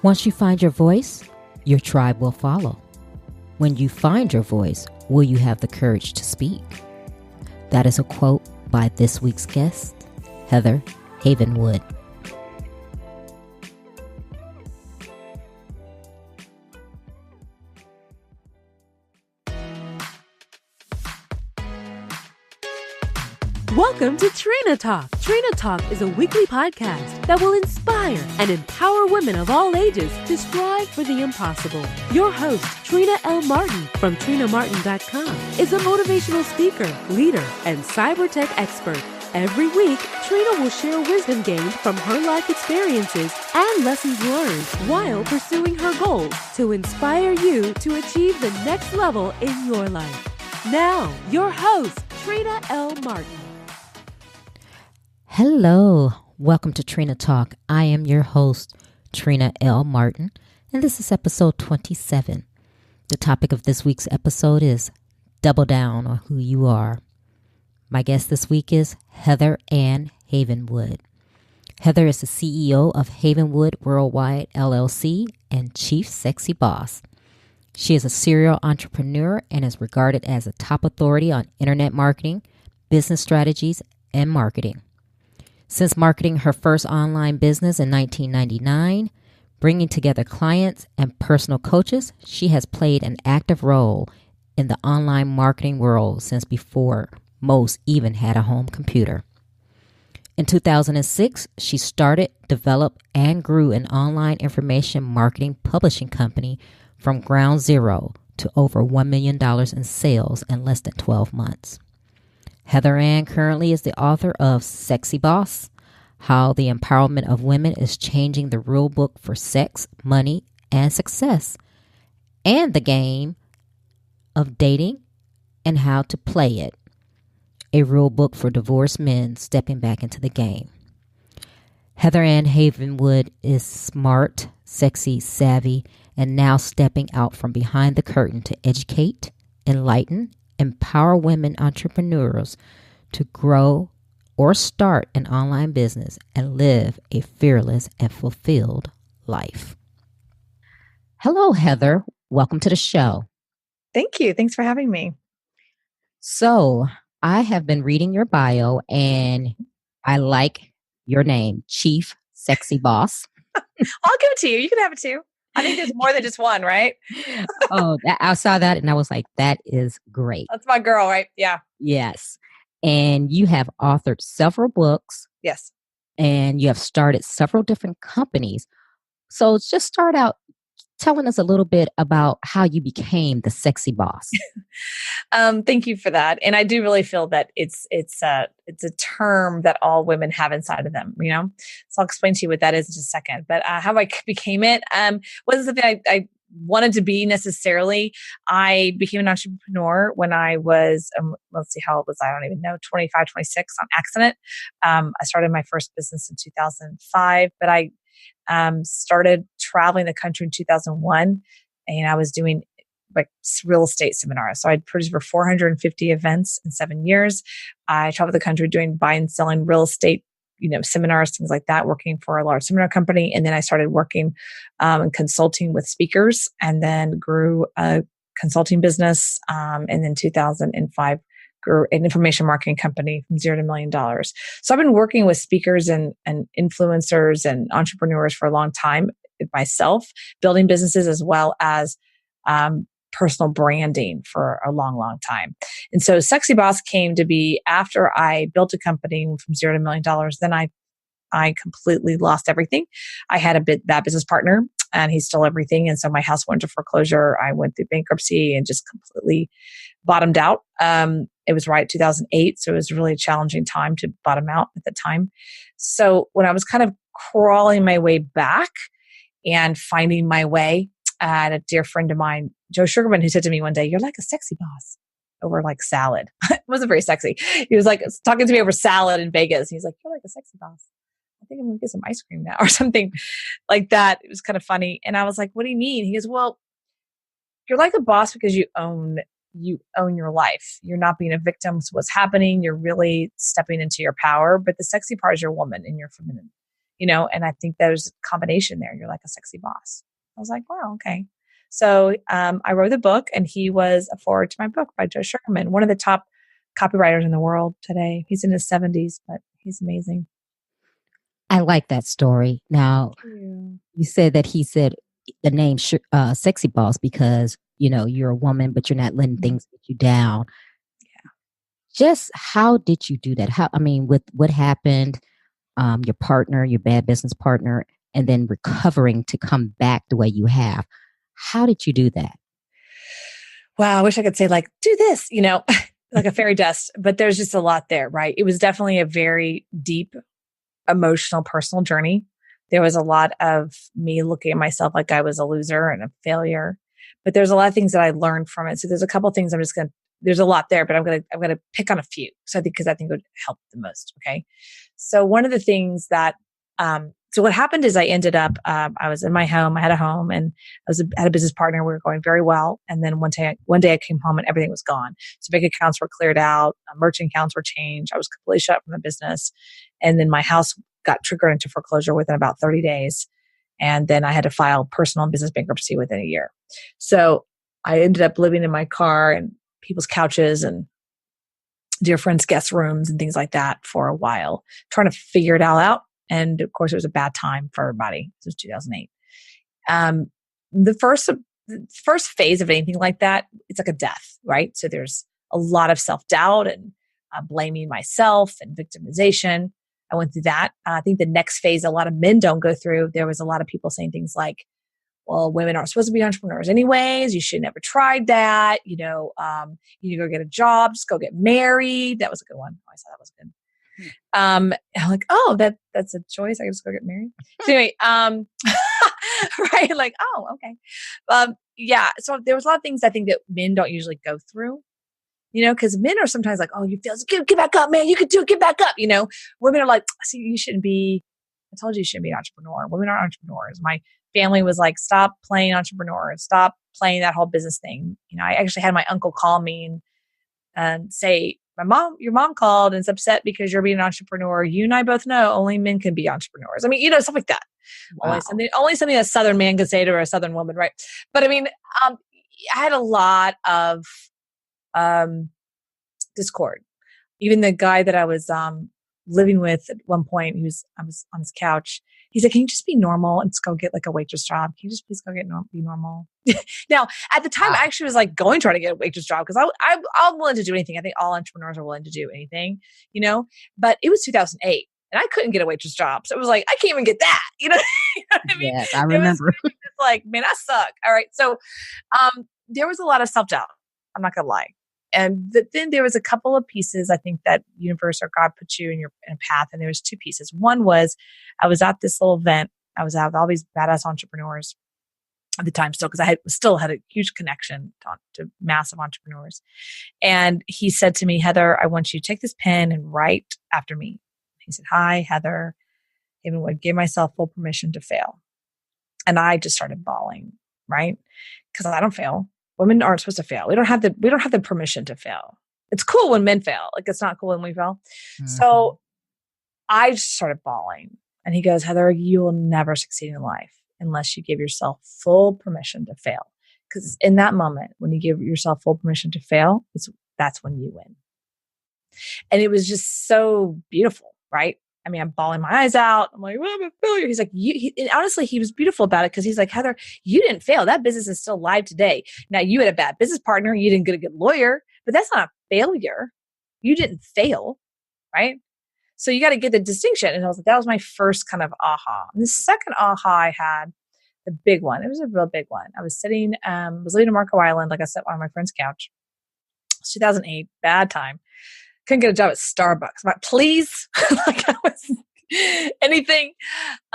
Once you find your voice, your tribe will follow. When you find your voice, will you have the courage to speak? That is a quote by this week's guest, Heather Havenwood. Welcome to Trina Talk. Trina Talk is a weekly podcast that will inspire and empower women of all ages to strive for the impossible. Your host, Trina L. Martin from TrinaMartin.com, is a motivational speaker, leader, and cyber tech expert. Every week, Trina will share wisdom gained from her life experiences and lessons learned while pursuing her goals to inspire you to achieve the next level in your life. Now, your host, Trina L. Martin. Hello, welcome to Trina Talk. I am your host, Trina L. Martin, and this is episode 27. The topic of this week's episode is Double Down on Who You Are. My guest this week is Heather Ann Havenwood. Heather is the CEO of Havenwood Worldwide, LLC, and Chief Sexy Boss. She is a serial entrepreneur and is regarded as a top authority on internet marketing, business strategies, and marketing. Since marketing her first online business in 1999, bringing together clients and personal coaches, she has played an active role in the online marketing world since before most even had a home computer. In 2006, she started, developed, and grew an online information marketing publishing company from ground zero to over $1 million in sales in less than 12 months. Heather Ann currently is the author of Sexy Boss, How the Empowerment of Women is Changing the Rule Book for Sex, Money, and Success, and The Game of Dating and How to Play It, a rule book for divorced men stepping back into the game. Heather Ann Havenwood is smart, sexy, savvy, and now stepping out from behind the curtain to educate, enlighten, empower women entrepreneurs to grow or start an online business and live a fearless and fulfilled life. Hello, Heather. Welcome to the show. Thank you. Thanks for having me. So I have been reading your bio and I like your name, Chief Sexy Boss. I'll give it to you. You can have it too. I think there's more than just one, right? I saw that and I was like, that is great. That's my girl, right? Yeah. Yes. And you have authored several books. Yes. And you have started several different companies. So just start out telling us a little bit about how you became the sexy boss. Thank you for that. And I do really feel that it's a term that all women have inside of them, you know? So I'll explain to you what that is in just a second. But how I became it wasn't something I wanted to be necessarily. I became an entrepreneur when I was, let's see, how old was I? I don't even know, 25, 26 on accident. I started my first business in 2005, but I started traveling the country in 2001, and I was doing like real estate seminars. So I'd produced over 450 events in 7 years. I traveled the country doing buying and selling real estate, seminars, things like that, working for a large seminar company. And then I started working and consulting with speakers, and then grew a consulting business. And then 2005 grew an information marketing company from $0 to $1 million. So I've been working with speakers and influencers and entrepreneurs for a long time myself, building businesses as well as personal branding for a long, long time. And so Sexy Boss came to be after I built a company from $0 to $1 million. Then I completely lost everything. I had a bad business partner and he stole everything. And so my house went into foreclosure. I went through bankruptcy and just completely bottomed out. It was right 2008. So it was really a challenging time to bottom out at the time. So when I was kind of crawling my way back and finding my way, I had a dear friend of mine, Joe Sugarman, who said to me one day, "You're like a sexy boss over like salad." It wasn't very sexy. He was like talking to me over salad in Vegas. He's like, "You're like a sexy boss. I think I'm going to get some ice cream now," or something like that. It was kind of funny. And I was like, "What do you mean?" He goes, "Well, you're like a boss because you own your life. You're not being a victim to what's happening. You're really stepping into your power. But the sexy part is your woman and your feminine. and I think there's a combination there. You're like a sexy boss. I was like, wow, okay. So I wrote the book, and he was a forward to my book by Joe Sugarman, one of the top copywriters in the world today. He's in his 70s, but he's amazing. I like that story. Now, you said that he said the name Sexy Boss because, you're a woman, but you're not letting things get you down. Yeah. Just how did you do that? With what happened, your partner, your bad business partner, and then recovering to come back the way you have. How did you do that? Wow, I wish I could say like, do this, like a fairy dust, but there's just a lot there, right? It was definitely a very deep, emotional, personal journey. There was a lot of me looking at myself like I was a loser and a failure, but there's a lot of things that I learned from it. So there's a couple of things there's a lot there, but I'm going to pick on a few. So because I think it would help the most. Okay. So one of the things that, so what happened is I ended up, I was in my home, I had a home, and had a business partner. We were going very well. And then one day I came home and everything was gone. So bank accounts were cleared out, merchant accounts were changed. I was completely shut up from the business. And then my house got triggered into foreclosure within about 30 days. And then I had to file personal and business bankruptcy within a year. So I ended up living in my car and people's couches and dear friends' guest rooms and things like that for a while, trying to figure it all out. And of course, it was a bad time for everybody. This was 2008. The first phase of anything like that, it's like a death, right? So there's a lot of self-doubt and blaming myself and victimization. I went through that. I think the next phase, a lot of men don't go through. There was a lot of people saying things like, well, women aren't supposed to be entrepreneurs anyways. You should never tried that. You need to go get a job, just go get married. That was a good one. I thought that was good. I'm like, oh, that's a choice. I can just go get married. So anyway, right? Like, oh, okay. Yeah. So there was a lot of things I think that men don't usually go through, because men are sometimes like, oh, you failed. Get back up, man. You can do it. Get back up. Women are like, see, you shouldn't be, I told you shouldn't be an entrepreneur. Women are entrepreneurs. My family was like, stop playing entrepreneur. Stop playing that whole business thing. I actually had my uncle call me and say, your mom called and is upset because you're being an entrepreneur. You and I both know only men can be entrepreneurs. Stuff like that. Wow. Only something a Southern man can say to a Southern woman, right? But I had a lot of discord. Even the guy that I was living with at one point, I was on his couch. He said, "Can you just be normal and just go get like a waitress job? Can you just please go be normal?" Now, at the time, I actually was like going trying to get a waitress job because I'm willing to do anything. I think all entrepreneurs are willing to do anything, But it was 2008, and I couldn't get a waitress job, so it was like I can't even get that, you know what I mean? Yes, I remember. It's like, man, I suck. All right, so there was a lot of self-doubt. I'm not gonna lie. And then there was a couple of pieces I think that universe or God put you in a path. And there was two pieces. One was I was at this little event. I was out with all these badass entrepreneurs at the time still, because I still had a huge connection to massive entrepreneurs. And he said to me, "Heather, I want you to take this pen and write after me." He said, "Hi, Heather. Havenwood, give myself full permission to fail." And I just started bawling, right? Because I don't fail. Women aren't supposed to fail. We don't have the permission to fail. It's cool when men fail. Like, it's not cool when we fail. Mm-hmm. So I just started bawling. And he goes, "Heather, you will never succeed in life unless you give yourself full permission to fail. Because in that moment, when you give yourself full permission to fail, that's when you win." And it was just so beautiful, right? I'm bawling my eyes out. I'm like, "Well, I'm a failure." He's like, and honestly, he was beautiful about it because he's like, "Heather, you didn't fail. That business is still live today. Now, you had a bad business partner. You didn't get a good lawyer, but that's not a failure. You didn't fail, right? So you got to get the distinction." And I was like, that was my first kind of aha. And the second aha I had, the big one, it was a real big one. I was living in Marco Island, like I said, on my friend's couch. It was 2008, bad time. Couldn't get a job at Starbucks. I'm like, please, like I was anything.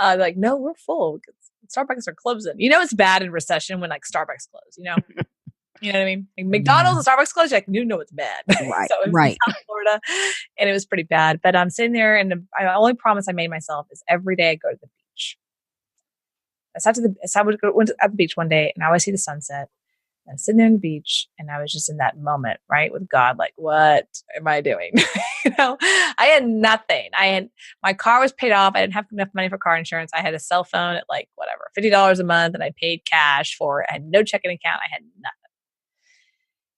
Like, no, we're full. Starbucks are closing. It's bad in recession when like Starbucks close. You know what I mean? Like McDonald's and Starbucks close. Like, you know it's bad. Right. So it was right. in South Florida, and it was pretty bad. But I'm sitting there, and the only promise I made myself is every day I go to the beach. I went at the beach one day, and I always see the sunset. I'm sitting there on the beach, and I was just in that moment, right, with God, like, what am I doing? I had nothing. My car was paid off. I didn't have enough money for car insurance. I had a cell phone at like whatever, $50 a month, and I paid cash for it. I had no checking account. I had nothing.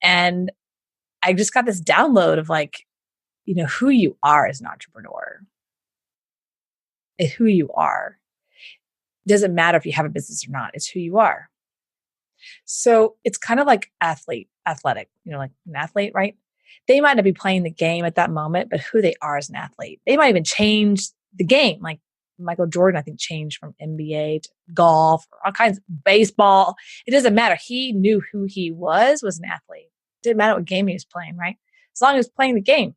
And I just got this download of like, who you are as an entrepreneur. Who you are. Doesn't matter if you have a business or not. It's who you are. So it's kind of like athletic, like an athlete, right? They might not be playing the game at that moment, but who they are as an athlete. They might even change the game. Like Michael Jordan, I think, changed from NBA to golf, or all kinds of baseball. It doesn't matter. He knew who he was an athlete. It didn't matter what game he was playing, right? As long as he was playing the game.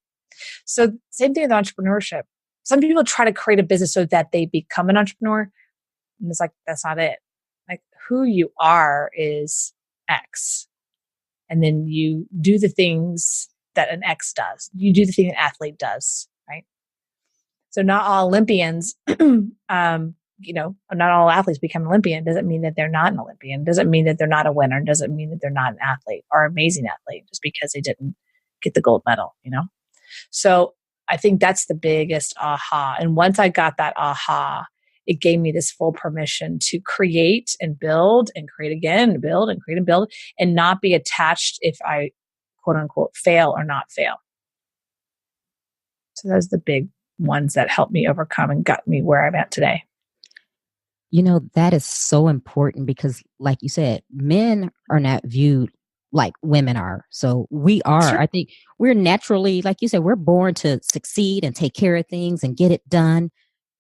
So same thing with entrepreneurship. Some people try to create a business so that they become an entrepreneur. And it's like, that's not it. Like who you are is X. And then you do the things that an X does. You do the thing an athlete does, right? So not all Olympians, not all athletes become an Olympian. Doesn't mean that they're not an Olympian. Doesn't mean that they're not a winner. Doesn't mean that they're not an athlete or an amazing athlete just because they didn't get the gold medal, So I think that's the biggest aha. And once I got that aha, it gave me this full permission to create and build and create again and build and create and build and not be attached if I quote unquote fail or not fail. So those are the big ones that helped me overcome and got me where I'm at today. That is so important because like you said, men are not viewed like women are. So we are, sure. I think we're naturally, like you said, we're born to succeed and take care of things and get it done.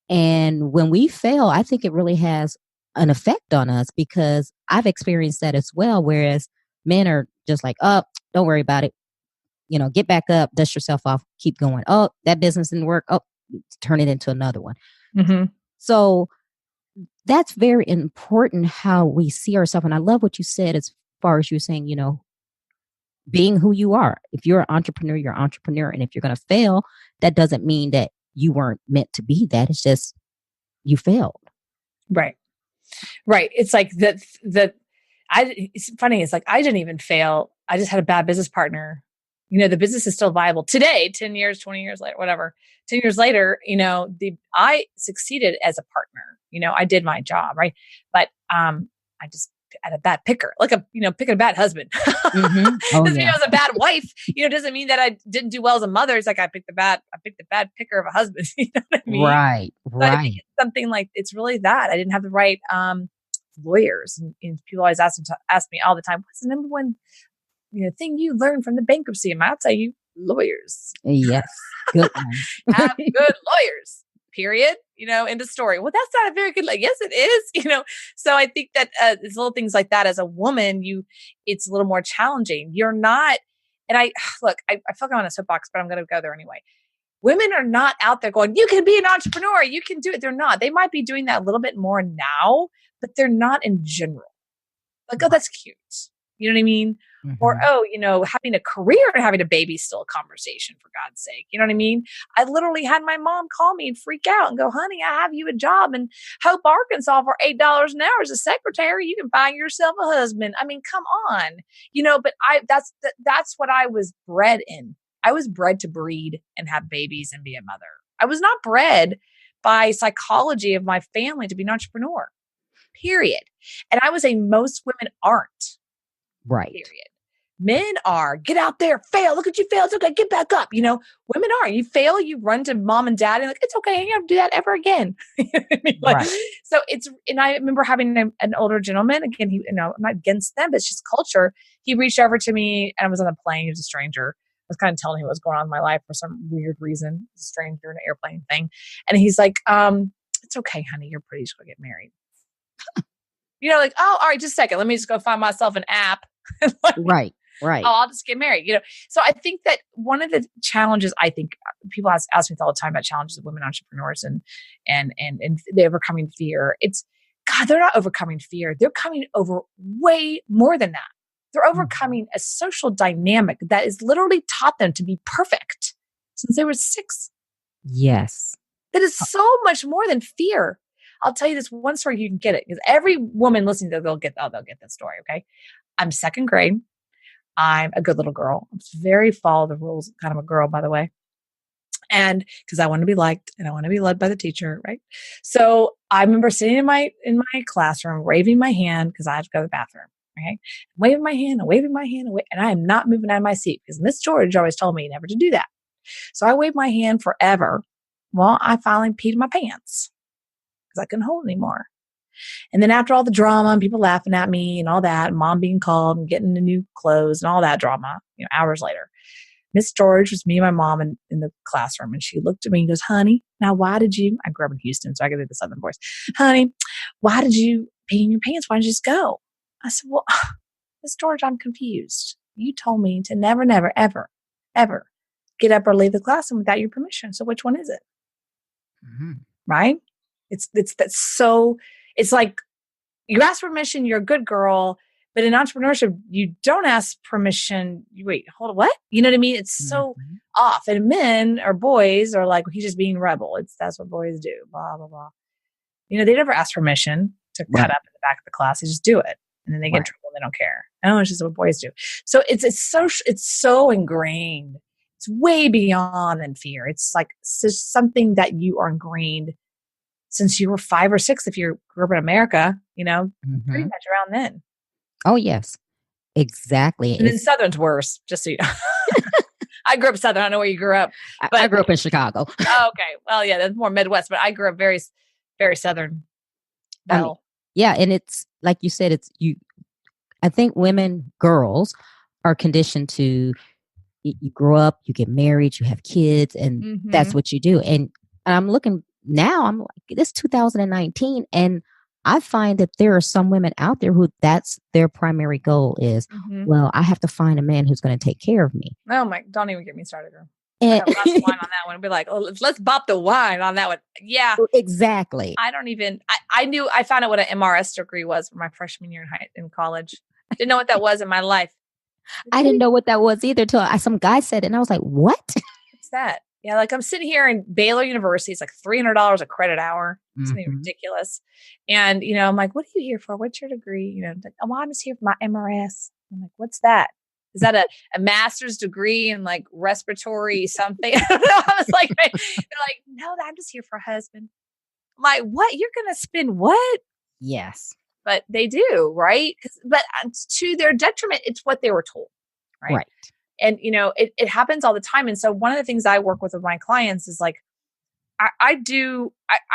And when we fail, I think it really has an effect on us because I've experienced that as well. Whereas men are just like, oh, don't worry about it. Get back up, dust yourself off, keep going. Oh, that business didn't work. Oh, turn it into another one. Mm-hmm. So that's very important how we see ourselves. And I love what you said as far as you're saying, being who you are. If you're an entrepreneur, you're an entrepreneur. And if you're going to fail, that doesn't mean that you weren't meant to be that. It's just you failed. Right. It's like it's funny. It's like, I didn't even fail. I just had a bad business partner. The business is still viable today, 10 years, 20 years later, whatever. 10 years later, I succeeded as a partner. I did my job. Right. But, I just had a bad picker, like picking a bad husband. Mm-hmm. Doesn't mean I was a bad wife. Doesn't mean that I didn't do well as a mother. It's like I picked a bad picker of a husband. You know what I mean? Right. So I think it's something like, it's really that I didn't have the right lawyers, and people always ask me all the time, what's the number one thing you learned from the bankruptcy? And I'll tell you, lawyers. Yes, good have good lawyers. Period. End of story. Well, that's not a very good, yes, it is, So I think that it's little things like that as a woman, it's a little more challenging. You're not, and I feel like I'm on a soapbox, but I'm going to go there anyway. Women are not out there going, you can be an entrepreneur. You can do it. They're not. They might be doing that a little bit more now, but they're not in general. Like, oh, that's cute. You know what I mean? Mm-hmm. Or, having a career and having a baby is still a conversation, for God's sake. You know what I mean? I literally had my mom call me and freak out and go, honey, I have you a job in Hope, Arkansas for $8 an hour as a secretary. You can find yourself a husband. I mean, come on, but that's what I was bred in. I was bred to breed and have babies and be a mother. I was not bred by psychology of my family to be an entrepreneur, period. And I would say most women aren't. Right. Period. Men are, get out there, fail. Look at you fail. It's okay. Get back up. Women are, you fail, you run to mom and dad and like, it's okay. I don't have to do that ever again. Right. So and I remember having an older gentleman, again, I'm not against them, but it's just culture. He reached over to me and I was on the plane. He was a stranger. I was kind of telling him what was going on in my life for some weird reason. A stranger in an airplane thing. And he's like, it's okay, honey. You're pretty. Just go get married. Like, oh, all right, just a second. Let me just go find myself an app. Right. Oh, I'll just get married. So I think that one of the challenges, I think people ask me all the time about challenges of women entrepreneurs and the overcoming fear. It's God, they're not overcoming fear. They're coming over way more than that. They're overcoming a social dynamic that is literally taught them to be perfect since they were 6. Yes. That is so much more than fear. I'll tell you this one story, you can get it, because every woman listening to it, they'll get that story. Okay. I'm 2nd grade. I'm a good little girl. I'm very follow the rules kind of a girl, by the way. And because I want to be liked and I want to be led by the teacher, right? So I remember sitting in my classroom, waving my hand because I had to go to the bathroom, right? Waving my hand and waving my hand, and I am not moving out of my seat because Miss George always told me never to do that. So I waved my hand forever. Well, I finally peed in my pants because I couldn't hold anymore. And then after all the drama and people laughing at me and all that, mom being called and getting the new clothes and all that drama, hours later, Miss George was me and my mom in the classroom. And she looked at me and goes, honey, now I grew up in Houston, so I could do the Southern voice. Honey, why did you pee in your pants? Why didn't you just go? I said, well, Miss George, I'm confused. You told me to never, never, ever, ever get up or leave the classroom without your permission. So which one is it? Mm-hmm. Right? It's like you ask permission, you're a good girl, but in entrepreneurship, you don't ask permission. Wait, hold on, what? You know what I mean? It's so off. And men or boys are like, he's just being rebel. That's what boys do, blah, blah, blah. They never ask permission to cut up in the back of the class. They just do it. And then they get in trouble and they don't care. It's just what boys do. So it's so ingrained. It's way beyond than fear. It's like something that you are ingrained since you were 5 or 6, if you grew up in America, pretty much around then. Oh, yes, exactly. And then Southern's worse, just so you know. I grew up Southern. I don't know where you grew up. But I grew up in Chicago. Oh, okay. Well, yeah, that's more Midwest, but I grew up very, very Southern. Yeah. And it's like you said, I think girls are conditioned to, you grow up, you get married, you have kids, and that's what you do. And I'm looking now, I'm like, it's 2019. And I find that there are some women out there who that's their primary goal is, well, I have to find a man who's going to take care of me. Oh my, don't even get me started, girl. I got lots of wine on that one. I'd be like, oh, let's bop the wine on that one. Yeah. Exactly. I found out what an MRS degree was for my freshman year in college. I didn't know what that was in my life. I didn't know what that was either till some guy said it. And I was like, what? What's that? Yeah, like I'm sitting here in Baylor University. It's like $300 a credit hour. Something ridiculous. And, I'm like, what are you here for? What's your degree? Like, oh, I'm just here for my MRS. I'm like, what's that? Is that a master's degree in like respiratory something? I don't know. I was like, they're like, no, I'm just here for a husband. I'm like, what? You're going to spend what? Yes. But they do, right? But to their detriment, it's what they were told, right? Right. And, it happens all the time. And so one of the things I work with my clients is like, I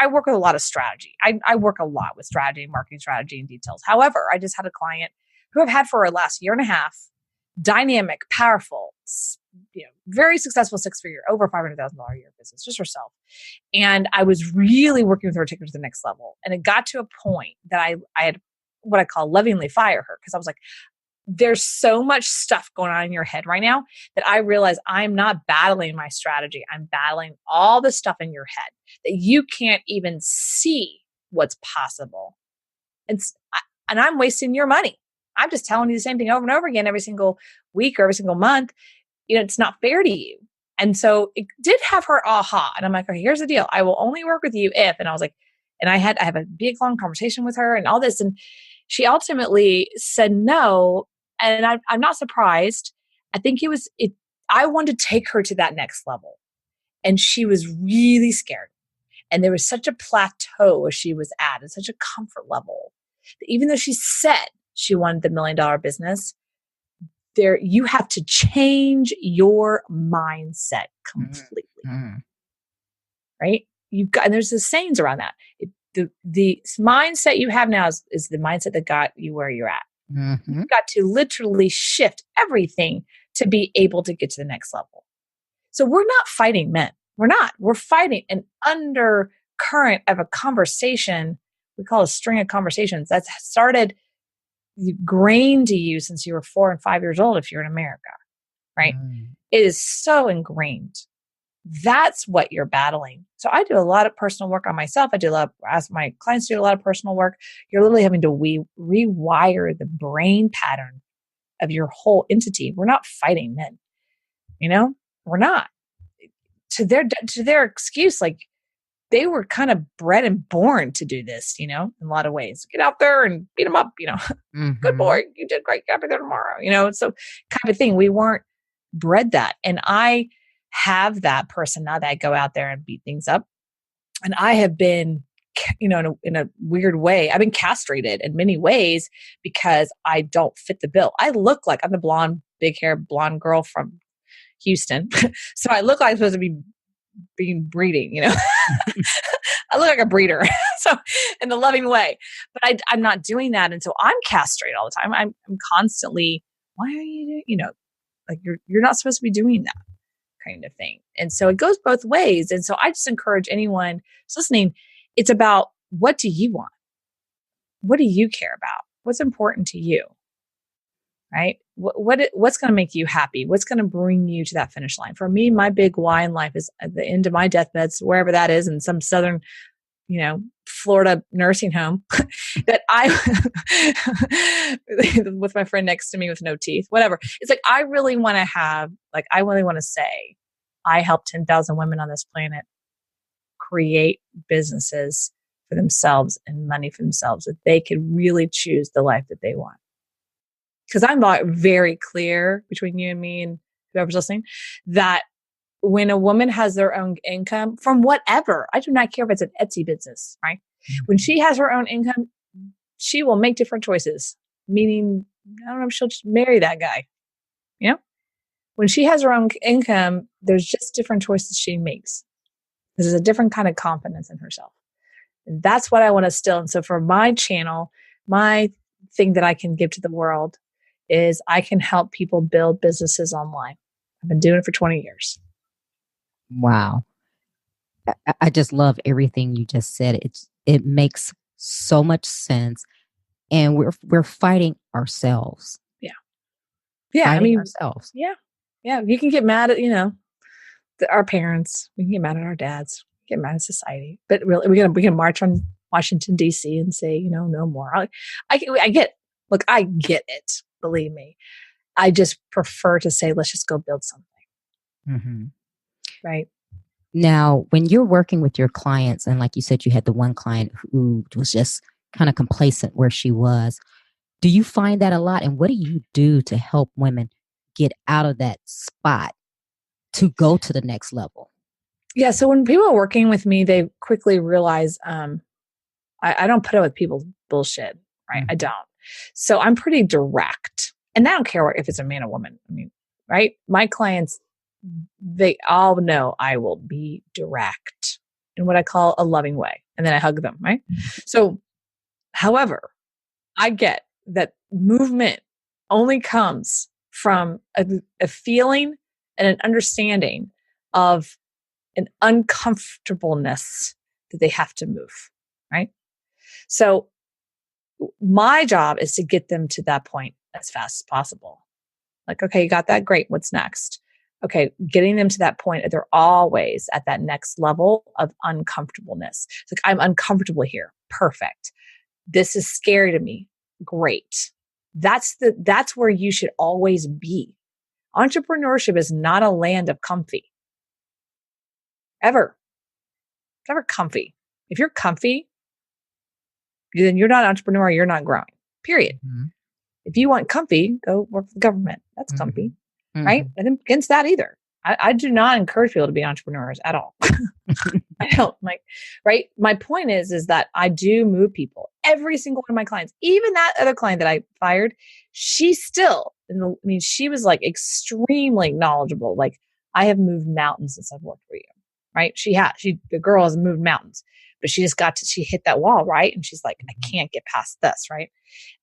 work with a lot of strategy. I work a lot with strategy, marketing strategy and details. However, I just had a client who I've had for the last year and a half, dynamic, powerful, very successful 6-figure, over $500,000 a year business, just herself. And I was really working with her to take her to the next level. And it got to a point that I had what I call lovingly fire her, because I was like, there's so much stuff going on in your head right now that I realize I'm not battling my strategy. I'm battling all the stuff in your head that you can't even see what's possible. And I'm wasting your money. I'm just telling you the same thing over and over again every single week or every single month. It's not fair to you. And so it did have her aha. And I'm like, okay, here's the deal. I will only work with you if, and I was like, and I have a big, long conversation with her and all this. And she ultimately said no. And I'm not surprised. I think I wanted to take her to that next level. And she was really scared. And there was such a plateau where she was at, and such a comfort level that even though she said she wanted the $1 million business, you have to change your mindset completely. Right? And there's the sayings around that. The mindset you have now is the mindset that got you where you're at. You've got to literally shift everything to be able to get to the next level. So we're not fighting men. We're not. We're fighting an undercurrent of a conversation. We call it a string of conversations that's started ingrained to you since you were 4 and 5 years old if you're in America, right? It is so ingrained. That's what you're battling. So I do a lot of personal work on myself. Ask my clients to do a lot of personal work. You're literally having to rewire the brain pattern of your whole entity. We're not fighting men, we're not. To their excuse, like they were kind of bred and born to do this, in a lot of ways. Get out there and beat them up, Good boy, you did great. I'll be there tomorrow, so kind of thing. We weren't bred that. And I have that personality that I go out there and beat things up. And I have been, in a weird way, I've been castrated in many ways because I don't fit the bill. I look like I'm the blonde, big hair, blonde girl from Houston. So I look like I'm supposed to be breeding, I look like a breeder. So in the loving way, but I'm not doing that. And so I'm castrated all the time. I'm constantly, why are you, like you're not supposed to be doing that kind of thing. And so it goes both ways. And so I just encourage anyone who's listening, it's about, what do you want? What do you care about? What's important to you? Right? What's going to make you happy? What's going to bring you to that finish line? For me, my big why in life is at the end of my deathbeds, wherever that is, in some southern, Florida nursing home that with my friend next to me with no teeth, whatever. It's like, I really want to say, I helped 10,000 women on this planet create businesses for themselves and money for themselves, that they could really choose the life that they want. Because I'm very clear between you and me and whoever's listening, that when a woman has their own income from whatever, I do not care if it's an Etsy business, right? When she has her own income, she will make different choices. Meaning, I don't know if she'll just marry that guy. When she has her own income, there's just different choices she makes. There's a different kind of confidence in herself. And that's what I want to instill. And so for my channel, my thing that I can give to the world is I can help people build businesses online. I've been doing it for 20 years. Wow. I just love everything you just said. It makes so much sense. And we're fighting ourselves. Yeah. Fighting ourselves. Yeah. Yeah. You can get mad at, our parents. We can get mad at our dads. Get mad at society. But really, we can march on Washington, D.C. and say, no more. I get, look, I get it. Believe me. I just prefer to say, let's just go build something. Mm-hmm. Right. Now, when you're working with your clients, and like you said, you had the one client who was just kind of complacent where she was, do you find that a lot? And what do you do to help women get out of that spot to go to the next level? Yeah. So when people are working with me, they quickly realize I don't put up with people's bullshit. Right. Mm-hmm. I don't. So I'm pretty direct. And I don't care if it's a man or woman. I mean, right. My clients, they all know I will be direct in what I call a loving way. And then I hug them. Right. So, however, I get that movement only comes from a feeling and an understanding of an uncomfortableness that they have to move. Right. So my job is to get them to that point as fast as possible. Like, okay, you got that? Great. What's next? Okay, getting them to that point, they're always at that next level of uncomfortableness. It's like, I'm uncomfortable here. Perfect. This is scary to me. Great. That's where you should always be. Entrepreneurship is not a land of comfy. Ever. It's never comfy. If you're comfy, then you're not an entrepreneur, you're not growing. Period. Mm-hmm. If you want comfy, go work for the government. That's comfy. Mm-hmm. Right? And I'm against that either. I do not encourage people to be entrepreneurs at all. I don't right? My point is that I do move people. Every single one of my clients, even that other client that I fired, she still, she was like extremely knowledgeable. Like, I have moved mountains since I've worked for you. Right? The girl has moved mountains, but she just she hit that wall. Right? And she's like, I can't get past this. Right?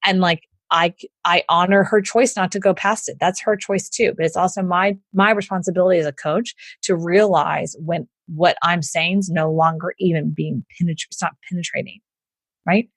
And like, I honor her choice not to go past it. That's her choice too. But it's also my responsibility as a coach to realize when what I'm saying is no longer even being it's not penetrating. Right?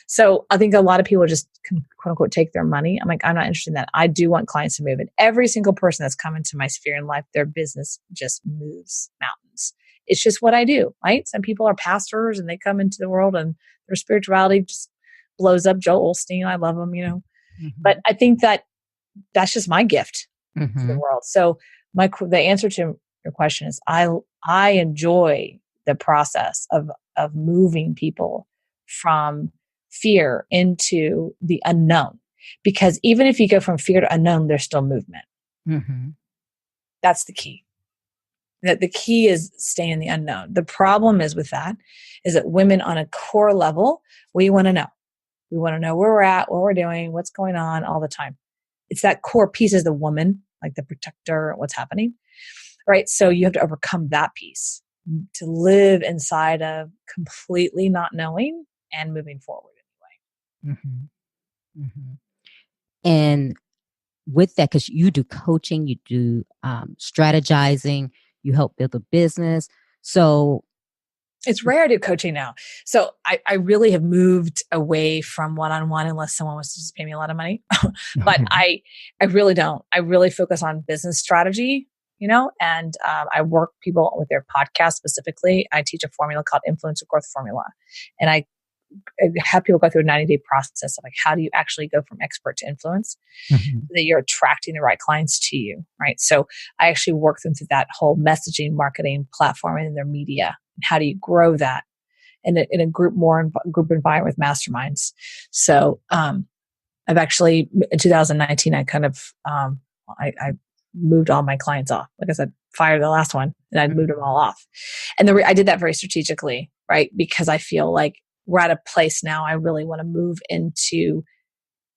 So I think a lot of people just can, quote unquote, take their money. I'm like, I'm not interested in that. I do want clients to move. And every single person that's come into my sphere in life, their business just moves mountains. It's just what I do. Right? Some people are pastors and they come into the world and their spirituality just blows up. Joel Osteen, I love him, Mm-hmm. But I think that's just my gift to the world. So the answer to your question is I enjoy the process of moving people from fear into the unknown, because even if you go from fear to unknown, there's still movement. Mm-hmm. That's the key. That the key is staying in the unknown. The problem is with that is that women on a core level, we want to know. We want to know where we're at, what we're doing, what's going on all the time. It's that core piece as the woman, like the protector, what's happening, right? So you have to overcome that piece to live inside of completely not knowing and moving forward anyway. And with that, because you do coaching, you do strategizing, you help build a business. So it's rare to do coaching now. So I really have moved away from one-on-one unless someone wants to just pay me a lot of money. But I really don't. I really focus on business strategy, and I work people with their podcast specifically. I teach a formula called Influencer Growth Formula. And I have people go through a 90-day process of like, how do you actually go from expert to influence so that you're attracting the right clients to you, right? So I actually work them through that whole messaging, marketing platform and their media. And how do you grow that in a group environment with masterminds? So I've actually, in 2019, I kind of, I moved all my clients off. Like I said, fired the last one and I moved them all off. And I did that very strategically, right? Because I feel like we're at a place now, I really want to move into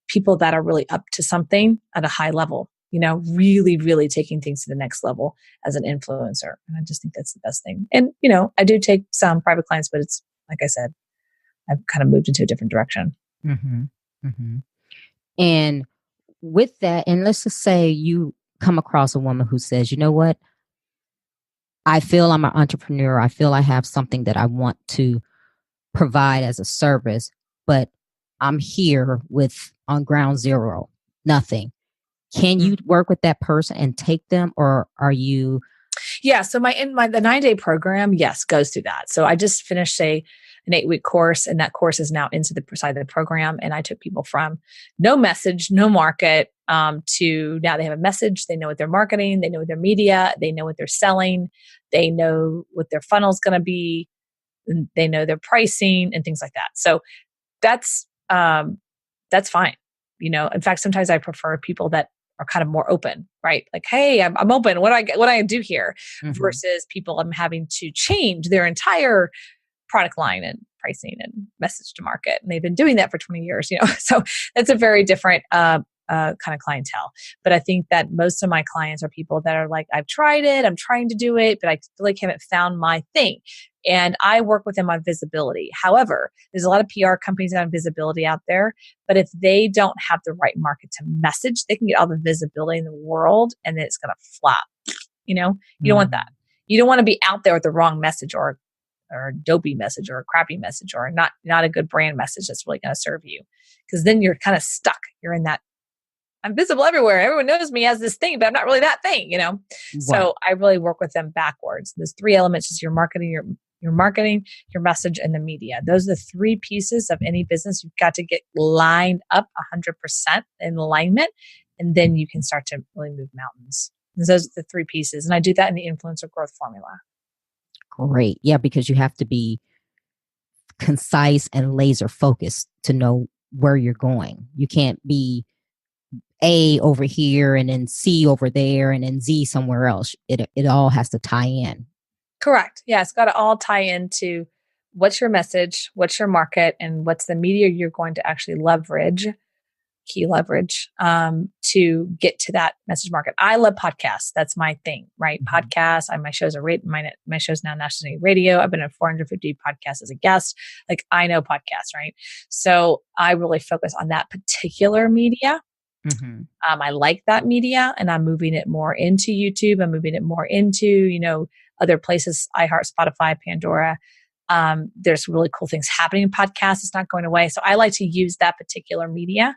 people that are really up to something at a high level, really, really taking things to the next level as an influencer. And I just think that's the best thing. And, I do take some private clients, but it's, like I said, I've kind of moved into a different direction. And with that, and let's just say you come across a woman who says, you know what, I feel I'm an entrepreneur. I feel I have something that I want to provide as a service, but I'm here on ground zero, nothing. Can you work with that person and take them, or are you? Yeah. So the 9-day program, yes, goes through that. So I just finished an 8-week course, and that course is now into the side of the program. And I took people from no message, no market, to now they have a message. They know what they're marketing. They know what their media. They know what they're selling. They know what their funnel is going to be. And they know their pricing and things like that. So that's fine. In fact, sometimes I prefer people that are kind of more open, right? Like, hey, I'm open. What do I do here? Versus people I'm having to change their entire product line and pricing and message to market. And they've been doing that for 20 years, so that's a very different, kind of clientele. But I think that most of my clients are people that are like, I've tried it, I'm trying to do it, but I feel like I haven't found my thing. And I work with them on visibility. However, there's a lot of PR companies that have visibility out there, but if they don't have the right market to message, they can get all the visibility in the world and then it's going to flop. You don't want that. You don't want to be out there with the wrong message or a dopey message or a crappy message or not a good brand message that's really going to serve you. Because then you're kind of stuck. You're in that, I'm visible everywhere. Everyone knows me as this thing, but I'm not really that thing, Wow. So I really work with them backwards. There's 3 elements: is your marketing, your message, and the media. Those are the 3 pieces of any business. You've got to get lined up 100% in alignment, and then you can start to really move mountains. And those are the 3 pieces. And I do that in the Influencer Growth Formula. Great. Yeah, because you have to be concise and laser focused to know where you're going. You can't be A over here and then C over there and then Z somewhere else. It all has to tie in. Correct. Yeah, it's got to all tie into what's your message, what's your market, and what's the media you're going to actually key leverage, to get to that message market. I love podcasts. That's my thing, right? Podcasts. My shows are my show's now national radio. I've been on 450 podcasts as a guest. Like, I know podcasts, right? So I really focus on that particular media. I like that media, and I'm moving it more into YouTube. I'm moving it more into, other places, iHeart, Spotify, Pandora. There's really cool things happening in podcasts. It's not going away. So I like to use that particular media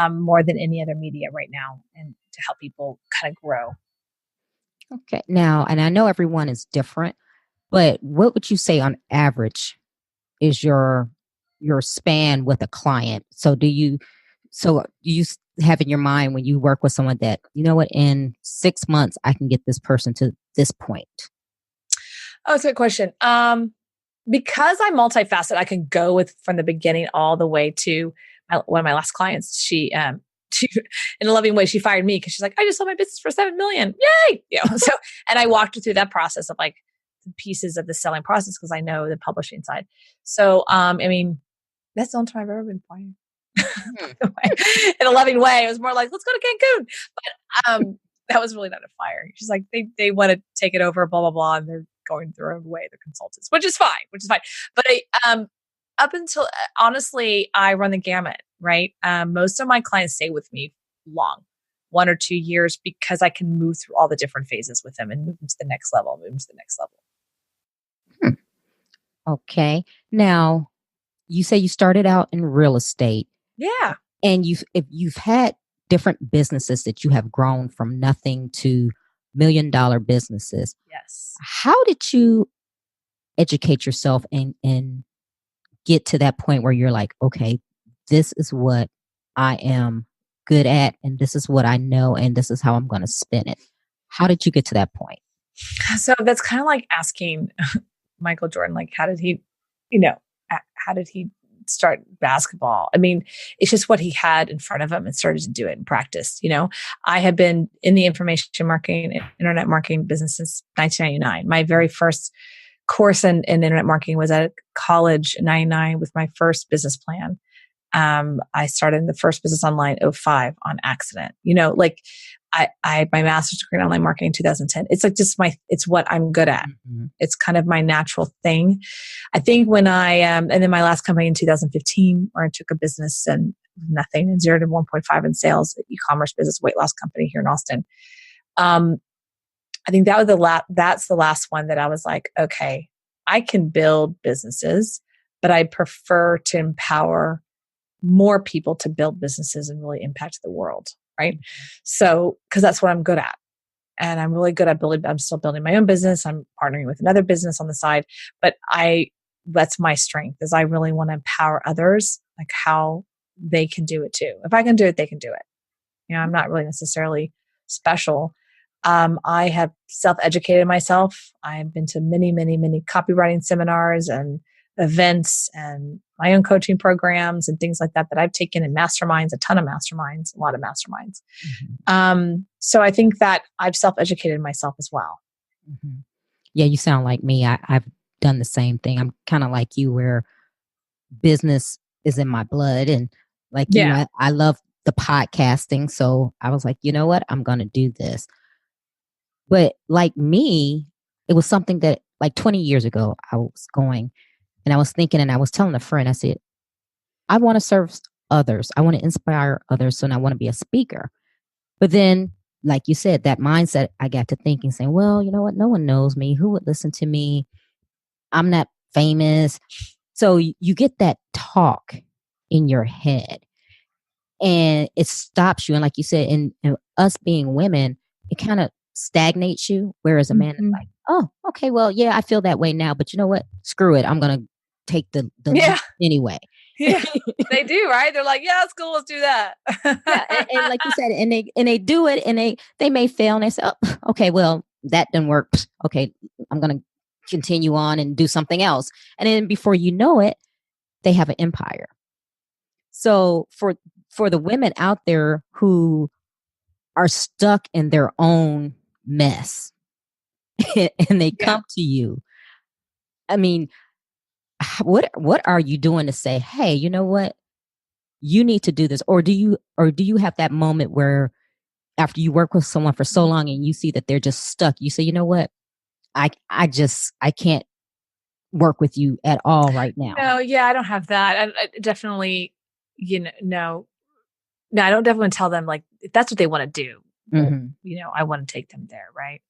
more than any other media right now, and to help people kind of grow. Okay. Now, and I know everyone is different, but what would you say on average is your span with a client? So do you have in your mind when you work with someone that, in 6 months, I can get this person to this point? Oh, it's a good question. Because I'm multifaceted, I can go from the beginning all the way to one of my last clients. She in a loving way, she fired me because she's like, I just sold my business for 7 million. Yay. So, and I walked her through that process of like the pieces of the selling process because I know the publishing side. So, I mean, that's the only time I've ever been fired. In a loving way. It was more like, let's go to Cancun. But that was really not a fire. She's like, they want to take it over, blah, blah, blah. And they're going their own way, the consultants, which is fine. But up until, honestly, I run the gamut, right? Most of my clients stay with me long, 1 or 2 years, because I can move through all the different phases with them and move them to the next level, Okay. Now, you say you started out in real estate. Yeah. And if you've had different businesses that you have grown from nothing to $1 million businesses. Yes. How did you educate yourself and get to that point where you're like, okay, this is what I am good at, and this is what I know, and this is how I'm going to spin it? How did you get to that point? So that's kind of like asking Michael Jordan, like, how did he start basketball? I mean, it's just what he had in front of him and started to do it and practice. I have been in the information marketing, internet marketing business since 1999. My very first course in internet marketing was at college in 99 with my first business plan. I started the first business online 2005 on accident. I my master's degree in online marketing in 2010. It's like just it's what I'm good at. Mm-hmm. It's kind of my natural thing. I think when and then my last company in 2015, where I took a business and nothing and 0 to 1.5 in sales, e-commerce business, weight loss company here in Austin. I think that was that's the last one that I was like, okay, I can build businesses, but I prefer to empower more people to build businesses and really impact the world. Right. So, cause that's what I'm good at. And I'm really good at building. I'm still building my own business. I'm partnering with another business on the side, but that's my strength is I really want to empower others, like how they can do it too. If I can do it, they can do it. I'm not really necessarily special. I have self-educated myself. I've been to many, many, many copywriting seminars and events and my own coaching programs and things like that I've taken in masterminds, a lot of masterminds. Mm-hmm. So I think that I've self-educated myself as well. Mm-hmm. Yeah, you sound like me. I've done the same thing. I'm kind of like you where business is in my blood. And like you, I love the podcasting. So I was like, you know what? I'm going to do this. But like me, it was something that like 20 years ago, I was going and I was thinking and I was telling a friend, I said, I want to serve others. I want to inspire others. So I want to be a speaker. But then, like you said, that mindset, I got to thinking, saying, well, you know what? No one knows me. Who would listen to me? I'm not famous. So you get that talk in your head and it stops you. And like you said, in us being women, it kind of stagnates you. Whereas a man is like, oh, okay, well, yeah, I feel that way now. But you know what? Screw it. I'm going to take the leap anyway. Yeah, they do, right? They're like, yeah, it's cool. Let's do that. and like you said, and they do it and they may fail and they say, oh, okay, well, that didn't work. Okay, I'm going to continue on and do something else. And then before you know it, they have an empire. So for the women out there who are stuck in their own mess and they come to you, I mean, what are you doing to say, hey, you know what? You need to do this. Or do you have that moment where after you work with someone for so long and you see that they're just stuck, you say, you know what? I can't work with you at all right now. No, yeah, I don't have that. I definitely, no, I don't definitely tell them like, if that's what they want to do, I want to take them there. Right.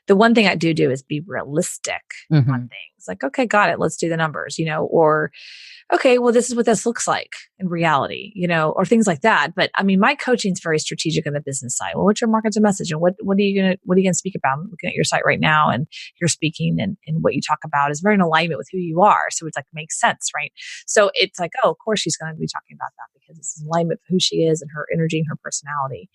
The one thing I do is be realistic on things like, okay, got it. Let's do the numbers, or, okay, well, this is what this looks like in reality, or things like that. But I mean, my coaching is very strategic on the business side. Well, what's your market to message and what are you going to speak about? I'm looking at your site right now and you're speaking and what you talk about is very in alignment with who you are. So it's like, makes sense. Right. So it's like, oh, of course she's going to be talking about that because it's in alignment with who she is and her energy and her personality.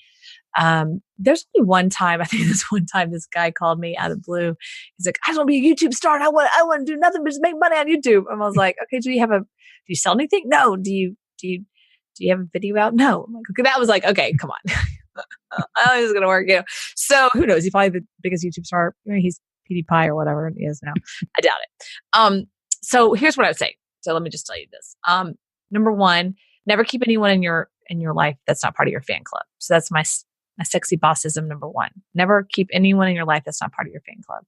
There's only one time, I think this guy called me out of the blue. He's like, I just want to be a YouTube star and I want to do nothing but just make money on YouTube. And I was like, okay, do you sell anything? No. Do you Do you have a video out? No. I'm like, okay, that was like, okay, come on. Oh, this is going to work. So who knows? He's probably the biggest YouTube star. He's PewDiePie or whatever he is now. I doubt it. So here's what I would say. So let me just tell you this. Number one, never keep anyone in your life that's not part of your fan club. So that's my sexy bossism number one. Never keep anyone in your life that's not part of your fan club,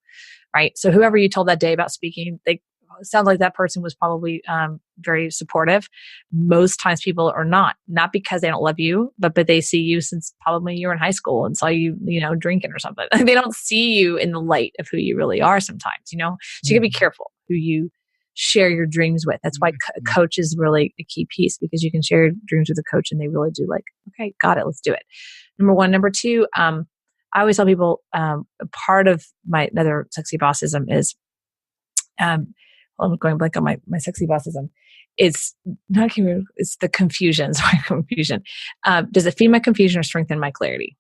right? So whoever you told that day about speaking, it sounds like that person was probably very supportive. Most times people are not because they don't love you, but they see you since probably you were in high school and saw you, drinking or something. They don't see you in the light of who you really are sometimes, So you gotta be careful who you share your dreams with. That's why a coach is really a key piece, because you can share your dreams with a coach and they really do like, okay, got it, let's do it. Number one. Number two, I always tell people, a part of my another sexy bossism is, I'm going blank on my sexy bossism. It's not it's the confusion. Sorry, confusion. Does it feed my confusion or strengthen my clarity?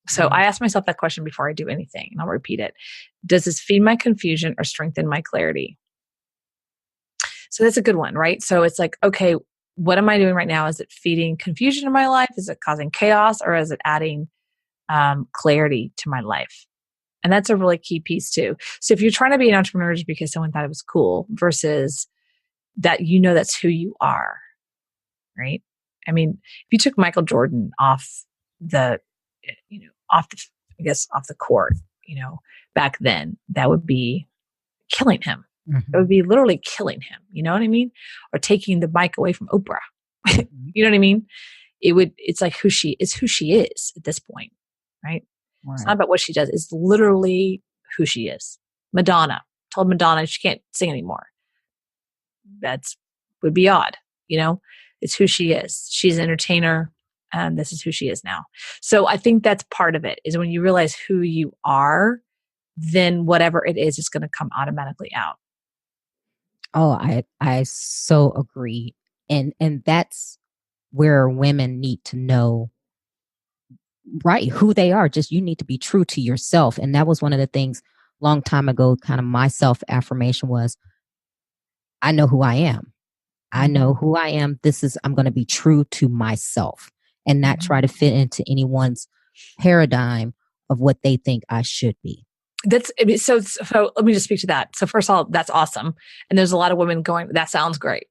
So I ask myself that question before I do anything, and I'll repeat it. Does this feed my confusion or strengthen my clarity? So that's a good one, right? So it's like, okay, what am I doing right now? Is it feeding confusion in my life? Is it causing chaos, or is it adding clarity to my life? And that's a really key piece too. So if you're trying to be an entrepreneur just because someone thought it was cool versus that, that's who you are, right? I mean, if you took Michael Jordan off the court, back then, that would be killing him. It would be literally killing him. You know what I mean? Or taking the mic away from Oprah. You know what I mean? It's like who she is at this point, right? Right. It's not about what she does. It's literally who she is. Madonna told Madonna she can't sing anymore. Would be odd. It's who she is. She's an entertainer, and this is who she is now. So I think that's part of it, is when you realize who you are, then whatever it is going to come automatically out. Oh, I so agree. And that's where women need to know, right, who they are. Just, you need to be true to yourself. And that was one of the things long time ago, kind of my self-affirmation was, I know who I am. I know who I am. I'm going to be true to myself and not try to fit into anyone's paradigm of what they think I should be. So let me just speak to that. So first of all, that's awesome. And there's a lot of women going, that sounds great.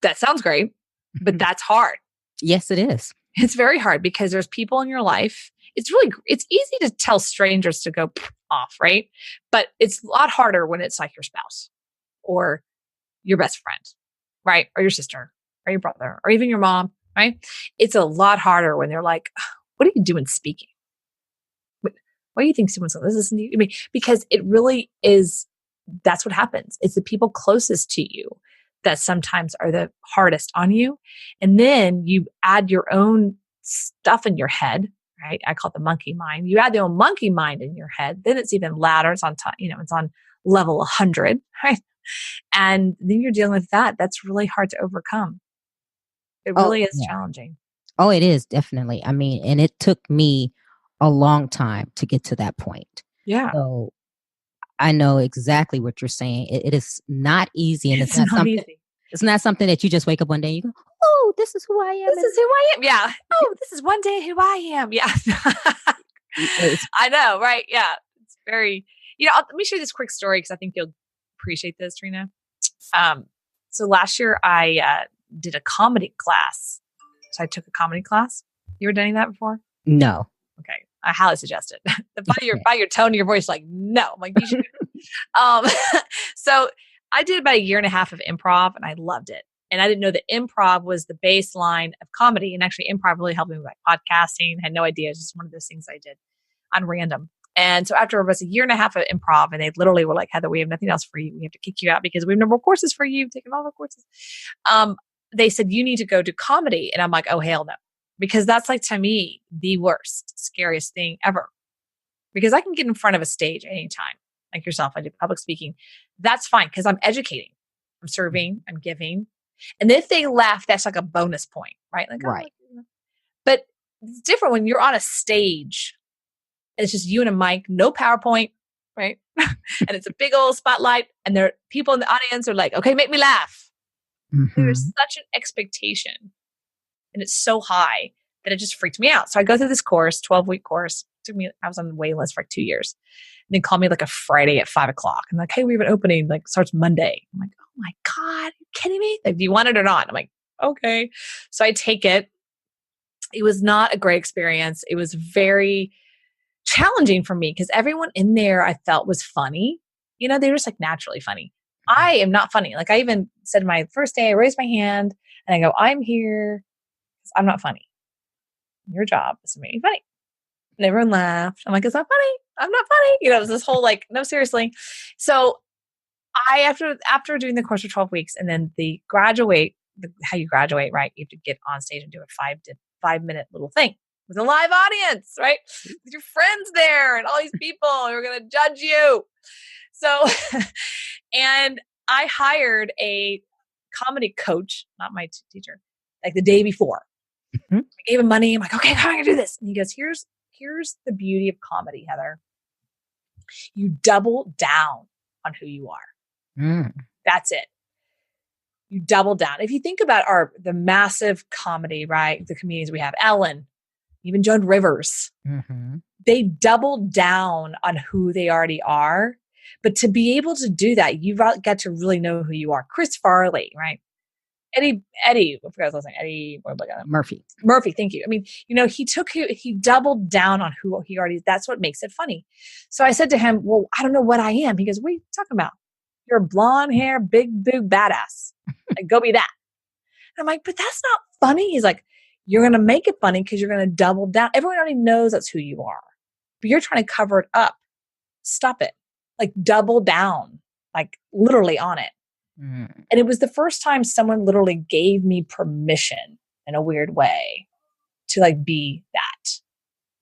That sounds great, but that's hard. Yes, it is. It's very hard because there's people in your life. It's easy to tell strangers to go off, right? But it's a lot harder when it's like your spouse or your best friend, right? Or your sister or your brother or even your mom, right? It's a lot harder when they're like, what are you doing speaking? Why do you think someone's going to listen to you? I mean, because it really is, that's what happens. It's the people closest to you that sometimes are the hardest on you. And then you add your own stuff in your head, right? I call it the monkey mind. You add the own monkey mind in your head, then it's even louder. It's on top, it's on level 100, right? And then you're dealing with that. That's really hard to overcome. It really is challenging. Oh, it is, definitely. I mean, and it took me a long time to get to that point. Yeah. So I know exactly what you're saying. It is not easy, and it's not something easy. It's not something that you just wake up one day and you go, "Oh, this is who I am." This is who I am. Yeah. Oh, this is one day who I am. Yeah. I know, right? Yeah. It's very. Let me share this quick story because I think you'll appreciate this, Trina. So last year I did a comedy class. So I took a comedy class. You ever done that before? No. Okay. I highly suggest it. by your tone of your voice, like, no, I'm like, you should. So I did about 1.5 years of improv and I loved it. And I didn't know that improv was the baseline of comedy. And actually improv really helped me with like podcasting. I had no idea. It's just one of those things I did on random. And so after about 1.5 years of improv, and they literally were like, Heather, we have nothing else for you. We have to kick you out because we have no more courses for you. You've taken all of our courses. They said, you need to go to comedy. And I'm like, oh, hell no. Because that's like, to me, the worst, scariest thing ever. Because I can get in front of a stage at any time. Like yourself, I do public speaking. That's fine because I'm educating. I'm serving. I'm giving. And if they laugh, that's like a bonus point, right? Like, right. Oh, but it's different when you're on a stage. It's just you and a mic, no PowerPoint, right? And it's a big old spotlight. And there are people in the audience are like, okay, make me laugh. There's such an expectation, and it's so high that it just freaked me out. So I go through this course, 12-week course. I was on the waiting list for like 2 years. And they call me like a Friday at 5 o'clock. I'm like, hey, we have an opening, like starts Monday. I'm like, oh my God, are you kidding me? Like, do you want it or not? I'm like, okay. So I take it. It was not a great experience. It was very challenging for me because everyone in there I felt was funny. You know, they were just like naturally funny. I am not funny. Like I even said my first day, I raised my hand and I go, I'm here because I'm not funny. Your job is to make me funny. And everyone laughed. I'm like, it's not funny. I'm not funny. You know, it was this whole like, no, seriously. So I, after doing the course for 12 weeks and then how you graduate, right? You have to get on stage and do a 5-minute little thing with a live audience, right? With your friends there and all these people who are going to judge you. So, and I hired a comedy coach, not my teacher, like the day before. I gave him money. I'm like, okay, how am I going to do this? And he goes, here's the beauty of comedy, Heather. You double down on who you are. That's it. You double down. If you think about the massive comedy, right? The comedians we have, Ellen, even Joan Rivers, they double down on who they already are. But to be able to do that, you've got to really know who you are. Chris Farley, right? Eddie, I forgot his last name. Eddie Murphy, thank you. I mean, you know, he doubled down on who he already is. That's what makes it funny. So I said to him, well, I don't know what I am. He goes, what are you talking about? You're a blonde hair, big boob badass. Like, go be that. And I'm like, but that's not funny. He's like, you're going to make it funny because you're going to double down. Everyone already knows that's who you are, but you're trying to cover it up. Stop it. Like double down, like literally on it. And it was the first time someone literally gave me permission in a weird way to like be that.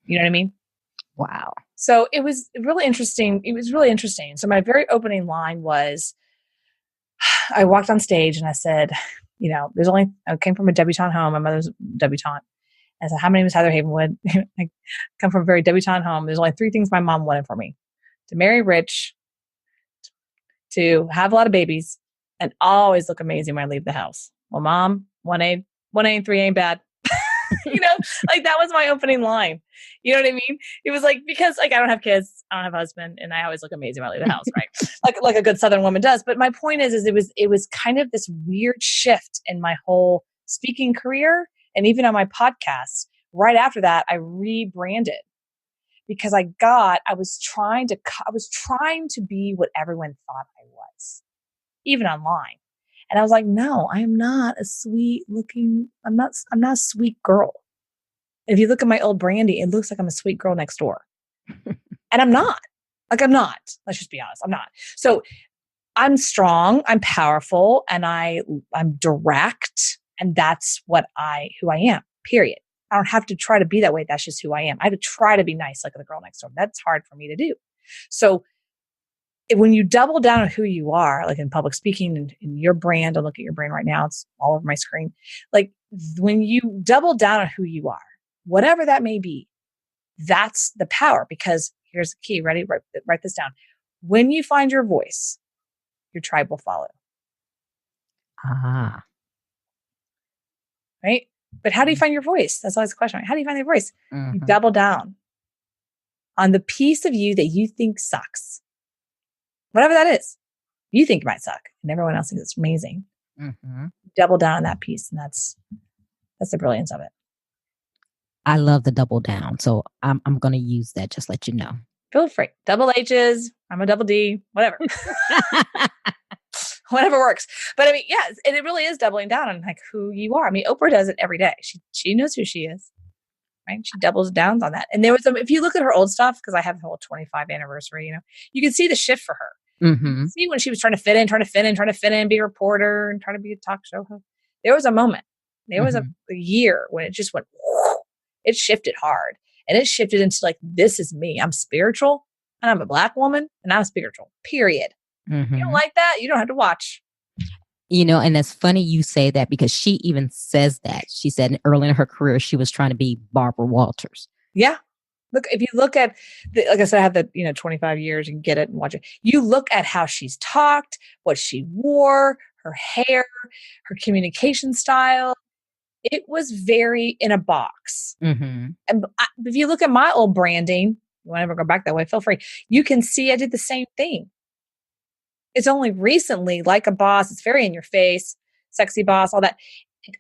You know what I mean? Wow. So it was really interesting. So my very opening line was, I walked on stage and I said, you know, I came from a debutante home. My mother's a debutante. I said, hi, my name is Heather Havenwood. I come from a very debutante home. There's only 3 things my mom wanted for me: to marry rich, to have a lot of babies, and always look amazing when I leave the house. Well, Mom, 1A and 3 ain't bad. You know, like that was my opening line. You know what I mean? It was like, because like I don't have kids, I don't have a husband, and I always look amazing when I leave the house, right? like a good Southern woman does. But my point is it was kind of this weird shift in my whole speaking career, and even on my podcast. Right after that, I rebranded because I was trying to be what everyone thought I was, even online. And I was like, no, I am not a I'm not a sweet girl. If you look at my old brandy, it looks like I'm a sweet girl next door. And I'm not. Let's just be honest. I'm not. So I'm strong, I'm powerful, and I'm direct. And that's who I am, period. I don't have to try to be that way. That's just who I am. I have to try to be nice like the girl next door. That's hard for me to do. So when you double down on who you are, like in public speaking and in your brand, I'll look at your brand right now. It's all over my screen. Like when you double down on who you are, whatever that may be, that's the power. Because here's the key. Ready? Write this down. When you find your voice, your tribe will follow. Right? But how do you find your voice? That's always the question, right? How do you find your voice? You double down on the piece of you that you think sucks. Whatever that is, you think it might suck, and everyone else thinks it's amazing. Double down on that piece, and that's the brilliance of it. I love the double down, so I'm going to use that. Just let you know. Feel free. Double H's. I'm a double D. Whatever. Whatever works. But I mean, yeah, and it really is doubling down on like who you are. I mean, Oprah does it every day. She knows who she is. Right? She doubles down on that. And there was if you look at her old stuff, because I have the whole 25th anniversary, you know, you can see the shift for her. You can see when she was trying to fit in, be a reporter and trying to be a talk show host. There was a moment. There was a year when it just went, it shifted hard. And it shifted into like, this is me. I'm spiritual and I'm a Black woman and I'm spiritual, period. You don't like that? You don't have to watch. You know, and it's funny you say that because she even says that. She said early in her career, she was trying to be Barbara Walters. Yeah. Look, if you look at, like I said, I have the 25 years and get it and watch it. You look at how she's talked, what she wore, her hair, her communication style. It was very in a box. Mm-hmm. And if you look at my old branding, you want to ever go back that way, feel free. You can see I did the same thing. It's only recently, like a boss, it's very in your face, sexy boss, all that.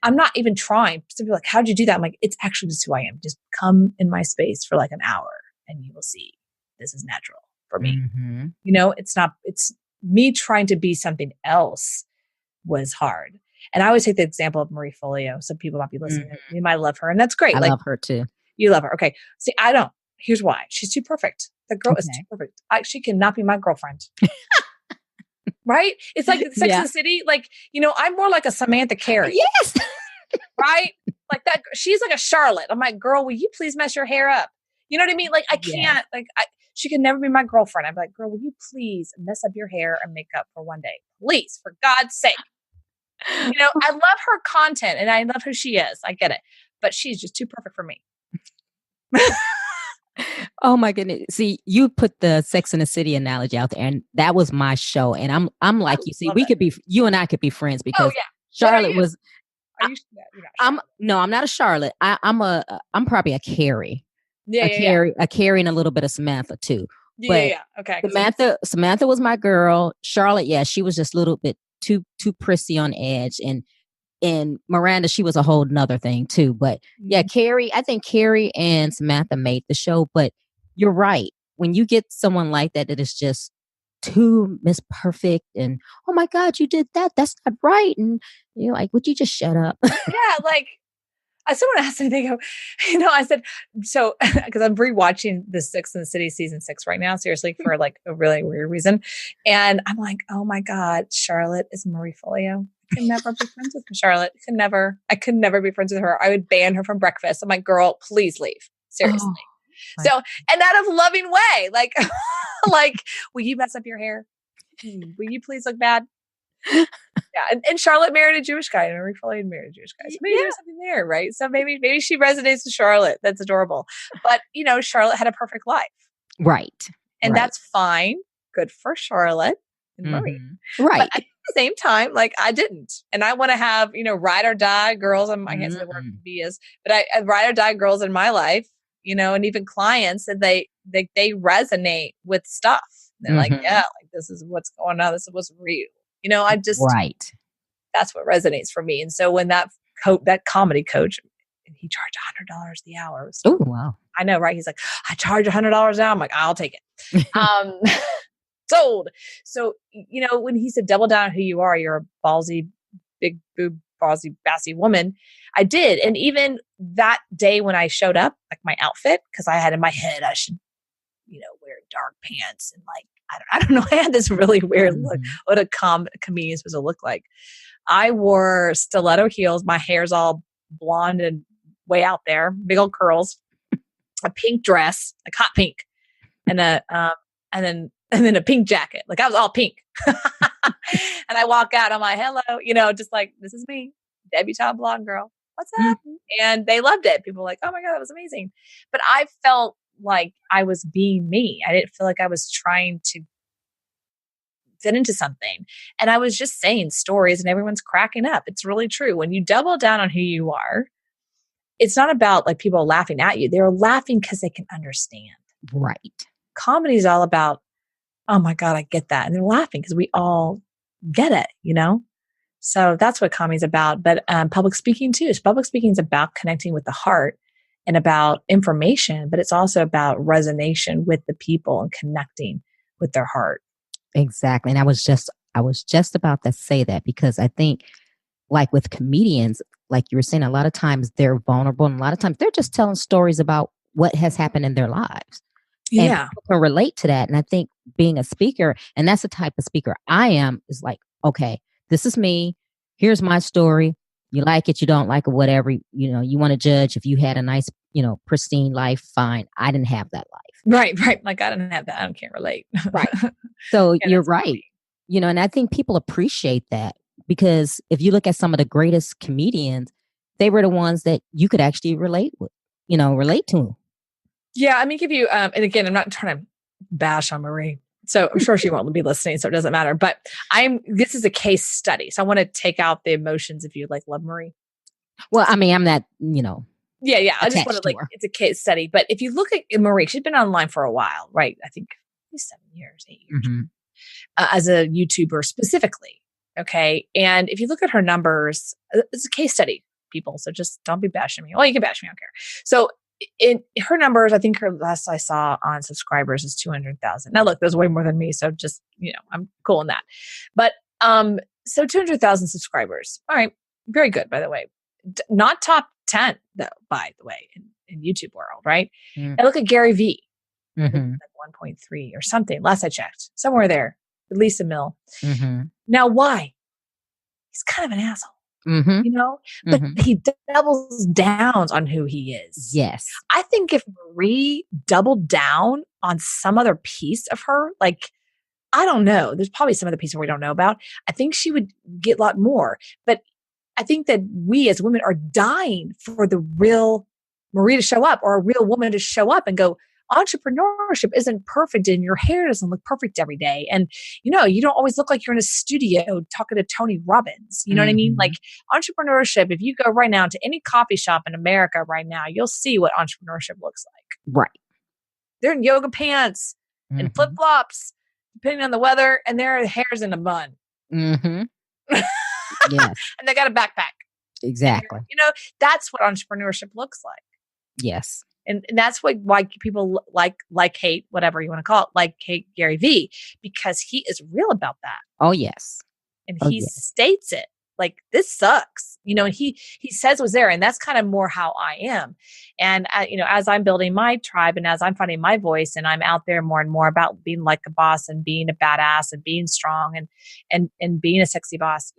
I'm not even trying. Some people are like, how'd you do that? I'm like, it's actually just who I am. Just come in my space for like an hour and you will see this is natural for me. Mm-hmm. You know, it's me trying to be something else was hard. And I always take the example of Marie Folio. Some people might be listening. Mm-hmm. You might love her, and that's great. I like, love her too. You love her. Okay. See, I don't. Here's why. She's too perfect. The girl is Okay. too perfect. She cannot be my girlfriend. Right? It's like Sex and the City. Like, you know, I'm more like a Samantha Carey. Yes. Right? Like that. She's like a Charlotte. I'm like, girl, will you please mess your hair up? You know what I mean? Like, I can't, she can never be my girlfriend. I'm like, girl, will you please mess up your hair and makeup for one day? Please, for God's sake. You know, I love her content and I love who she is. I get it. But she's just too perfect for me. Oh my goodness. See, you put the Sex and the City analogy out there, and that was my show. And I'm like, you see, you and I could be friends because Charlotte was. Are you? I'm not a Charlotte. I'm probably a Carrie. Yeah, a Carrie and a little bit of Samantha too. Yeah. Okay. Samantha was my girl. Charlotte, yeah, she was just a little bit too prissy on edge, and Miranda, she was a whole nother thing too. But yeah, Carrie, I think Carrie and Samantha made the show. But you're right. When you get someone like that is just too Miss Perfect and, oh my God, you did that. That's not right. And you're like, would you just shut up? Yeah, like someone asked me, they go, you know, I said, so, because I'm rewatching the Sex and the City season 6 right now, seriously, for like a really weird reason. And I'm like, oh my God, Charlotte is Marie Folio. I could never be friends with Charlotte. I could never be friends with her. I would ban her from breakfast. I'm like, girl, please leave. Seriously. Oh, so, and out of loving way, like, like, will you mess up your hair? Will you please look bad? Yeah, and Charlotte married a Jewish guy, and Marie Folio married a Jewish guy. So maybe there's something there, right? So maybe she resonates with Charlotte. That's adorable. But you know, Charlotte had a perfect life, right? And that's fine. Good for Charlotte and Marie, right? But at the same time, like I didn't, and I want to have ride or die girls. I can't say the word be is, but I ride or die girls in my life, and even clients that they resonate with stuff. They're like, yeah, like this is what's going on. This is what's real. I just, that's what resonates for me. And so when that comedy coach, he charged $100 the hour. Oh, wow. I know, right? He's like, I charge $100 now. I'm like, I'll take it. Sold. So, when he said double down on who you are, you're a ballsy, big boob, ballsy, bassy woman. I did. And even that day when I showed up, like my outfit, because I had in my head, I should, wear dark pants and like, I don't know. I had this really weird look. What a comedian is supposed to look like. I wore stiletto heels. My hair's all blonde and way out there, big old curls, a pink dress, like hot pink, and then a pink jacket. Like I was all pink. And I walk out. I'm like, hello, just like, this is me, debutante blonde girl. What's up? And they loved it. People were like, oh my God, that was amazing. But I felt like I was being me. I didn't feel like I was trying to fit into something. And I was just saying stories and everyone's cracking up. It's really true. When you double down on who you are, it's not about like people laughing at you. They're laughing because they can understand. Right. Comedy is all about, oh my God, I get that. And they're laughing because we all get it, So that's what comedy is about. But public speaking too. Public speaking is about connecting with the heart and about information, but it's also about resonation with the people and connecting with their heart. Exactly. And I was just about to say that because I think like with comedians, like you were saying, a lot of times they're vulnerable and a lot of times they're just telling stories about what has happened in their lives. Yeah. And people can relate to that. And I think being a speaker, and that's the type of speaker I am, is like, okay, this is me. Here's my story. You like it, you don't like it, whatever, you want to judge. If you had a nice, pristine life, fine. I didn't have that life. Right. Like I didn't have that. I can't relate. Right. So you're right. Funny. And I think people appreciate that because if you look at some of the greatest comedians, they were the ones that you could actually relate with, relate to. Yeah. I mean, give you, and again, I'm not trying to bash on Marie. So I'm sure she won't be listening, so it doesn't matter. But this is a case study. So I want to take out the emotions if you like love Marie. Well, I mean, I'm not, Yeah. I just want attached to to her. it's a case study. But if you look at Marie, she's been online for a while, right? I think at least 7 years, 8 years as a YouTuber specifically. Okay. And if you look at her numbers, it's a case study, people. So just don't be bashing me. Well, you can bash me, I don't care. So in her numbers, I think her last I saw on subscribers is 200,000. Now look, there's way more than me. So just, I'm cool in that. But so 200,000 subscribers. All right. Very good, by the way. Not top 10, though, by the way, in YouTube world, right? And look at Gary Vee. Like 1.3 or something. Last I checked. Somewhere there. At least a mil. Now, why? He's kind of an asshole, but he doubles down on who he is. Yes. I think if Marie doubled down on some other piece of her, like, I don't know, there's probably some other piece we don't know about. I think she would get a lot more. But I think that we as women are dying for the real Marie to show up, or a real woman to show up and go, entrepreneurship isn't perfect and your hair doesn't look perfect every day. And, you don't always look like you're in a studio talking to Tony Robbins. You know what I mean? Like entrepreneurship, if you go right now to any coffee shop in America right now, you'll see what entrepreneurship looks like. Right. They're in yoga pants and flip-flops, depending on the weather, and their hair's in a bun. Yes. And they got a backpack. Exactly. That's what entrepreneurship looks like. Yes. And that's why people hate, whatever you want to call it, hate Gary Vee, because he is real about that. Oh, yes. And he states it like, this sucks, and he says what's there. And that's kind of more how I am. And, as I'm building my tribe and as I'm finding my voice and I'm out there more and more about being like a boss and being a badass and being strong and being a sexy boss,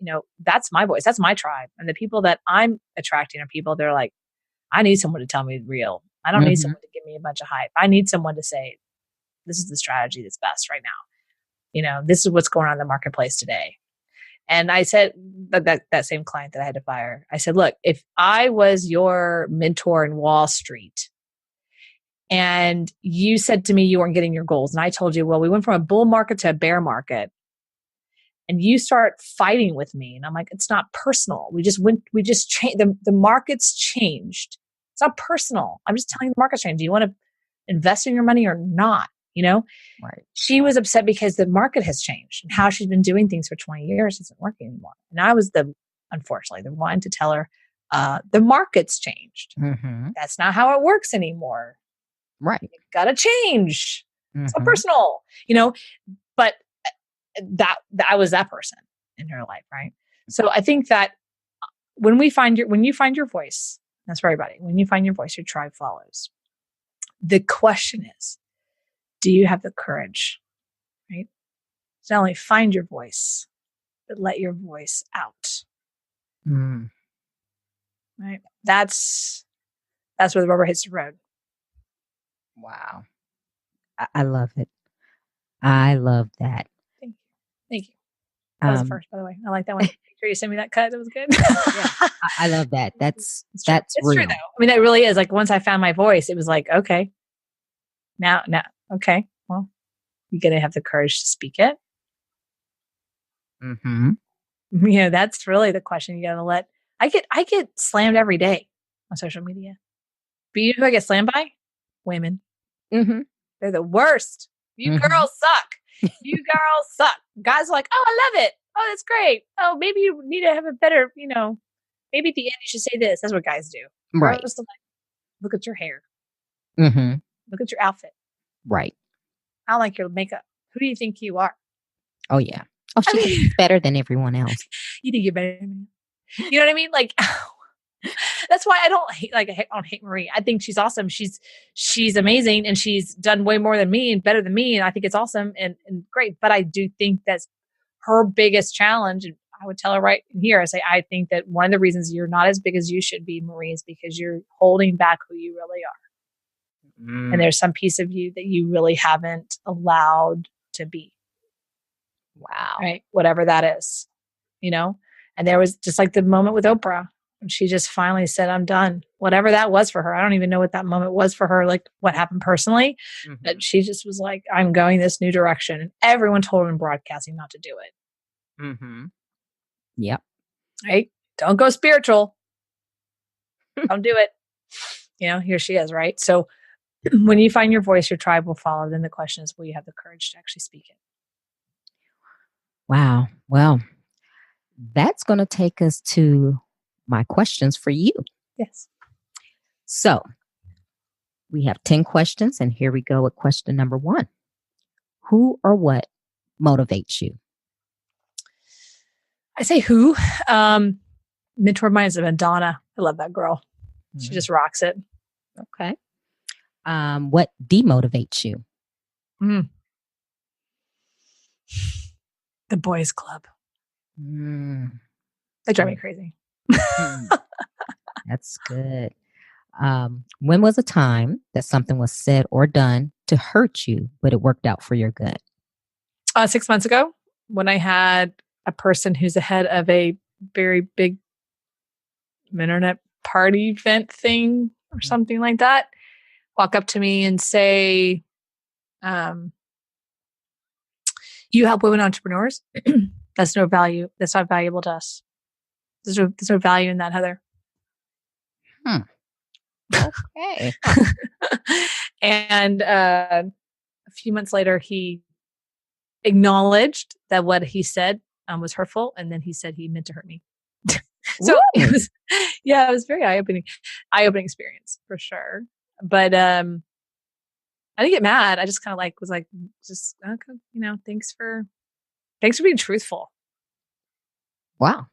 that's my voice. That's my tribe. And the people that I'm attracting are people that are like, I need someone to tell me the real. I don't need someone to give me a bunch of hype. I need someone to say, this is the strategy that's best right now. This is what's going on in the marketplace today. And I said, that same client that I had to fire, I said, look, if I was your mentor in Wall Street and you said to me you weren't getting your goals, and I told you, well, we went from a bull market to a bear market, and you start fighting with me, and I'm like, it's not personal. We just changed. The market's changed. It's not personal. I'm just telling you the market's changed. Do you want to invest in your money or not? Right. She was upset because the market has changed and how she's been doing things for 20 years isn't working anymore. And I was unfortunately, the one to tell her, the market's changed. That's not how it works anymore. Right. You gotta change. It's not personal, but that I was that person in her life. Right. So I think that when you find your voice, that's for everybody. When you find your voice, your tribe follows. The question is, do you have the courage, right? To not only find your voice, but let your voice out. Right? That's where the rubber hits the road. Wow. I love it. I love that. Thank you. That was the first, by the way. I like that one. Make sure you send me that cut. That was good. Yeah, I love that. That's real. True, though. I mean, that really is. Like, once I found my voice, it was like, okay. Now, okay. Well, you got to have the courage to speak it. That's really the question you got to let. I get slammed every day on social media. But you know who I get slammed by? Women. They're the worst. You girls suck. You girls suck. Guys are like, oh, I love it. Oh, that's great. Oh, maybe you need to have a better, maybe at the end you should say this. That's what guys do. Right. Girls are like, look at your hair. Look at your outfit. Right. I don't like your makeup. Who do you think you are? Oh, yeah. Oh, she's better than everyone else. You think you're better than me? You know what I mean? Like, that's why I don't hate Marie. I think she's awesome. She's amazing, and she's done way more than me and better than me. And I think it's awesome and great. But I do think that's her biggest challenge. And I would tell her right here, I think that one of the reasons you're not as big as you should be, Marie, is because you're holding back who you really are. And there's some piece of you that you really haven't allowed to be. Wow. Right. Whatever that is, And there was just like the moment with Oprah. And she just finally said, I'm done. Whatever that was for her. I don't even know what that moment was for her, like what happened personally. But she just was like, I'm going this new direction. And everyone told her in broadcasting not to do it. Yep. Right? Don't go spiritual. Don't do it. Here she is, right? So when you find your voice, your tribe will follow. Then the question is, will you have the courage to actually speak it? Wow. Well, that's going to take us to my questions for you. Yes. So we have 10 questions, and here we go with question number 1. Who or what motivates you? I say who. Mentor of mine has been Donna. I love that girl. She just rocks it. Okay. What demotivates you? The boys club. They drive me crazy. That's good. When was a time that something was said or done to hurt you, but it worked out for your good? 6 months ago, when I had a person who's the head of a very big internet party event thing or something like that, walk up to me and say, you help women entrepreneurs. That's no value. That's not valuable to us. There's no value in that, Heather. Okay. And a few months later, he acknowledged that what he said was hurtful, and then he said he meant to hurt me. So it was very eye-opening experience for sure. But I didn't get mad. I just kind of was like, just okay, thanks for being truthful. Wow.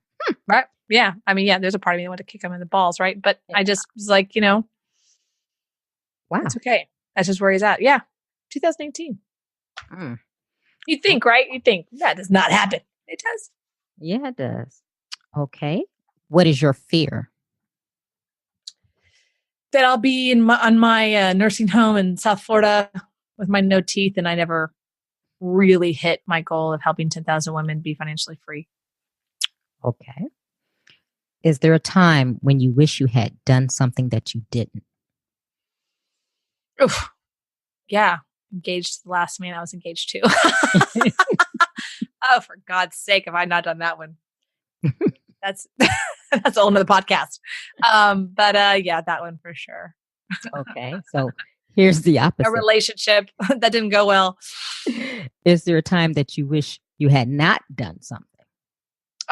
Right? Yeah. I mean, yeah. There's a part of me that wanted to kick him in the balls, right? But I just was like, wow, it's okay. That's just where he's at. Yeah, 2018. You think, right? You think that does not happen. It does. Yeah, it does. Okay. What is your fear? That I'll be on my nursing home in South Florida with my no teeth, and I never really hit my goal of helping 10,000 women be financially free. Okay. Is there a time when you wish you had done something that you didn't? Oof. Yeah. Engaged to the last man I was engaged to. Oh, for God's sake, have I not done that one? That's a whole nother podcast. But yeah, that one for sure. Okay. So here's the opposite. A relationship that didn't go well. Is there a time that you wish you had not done something?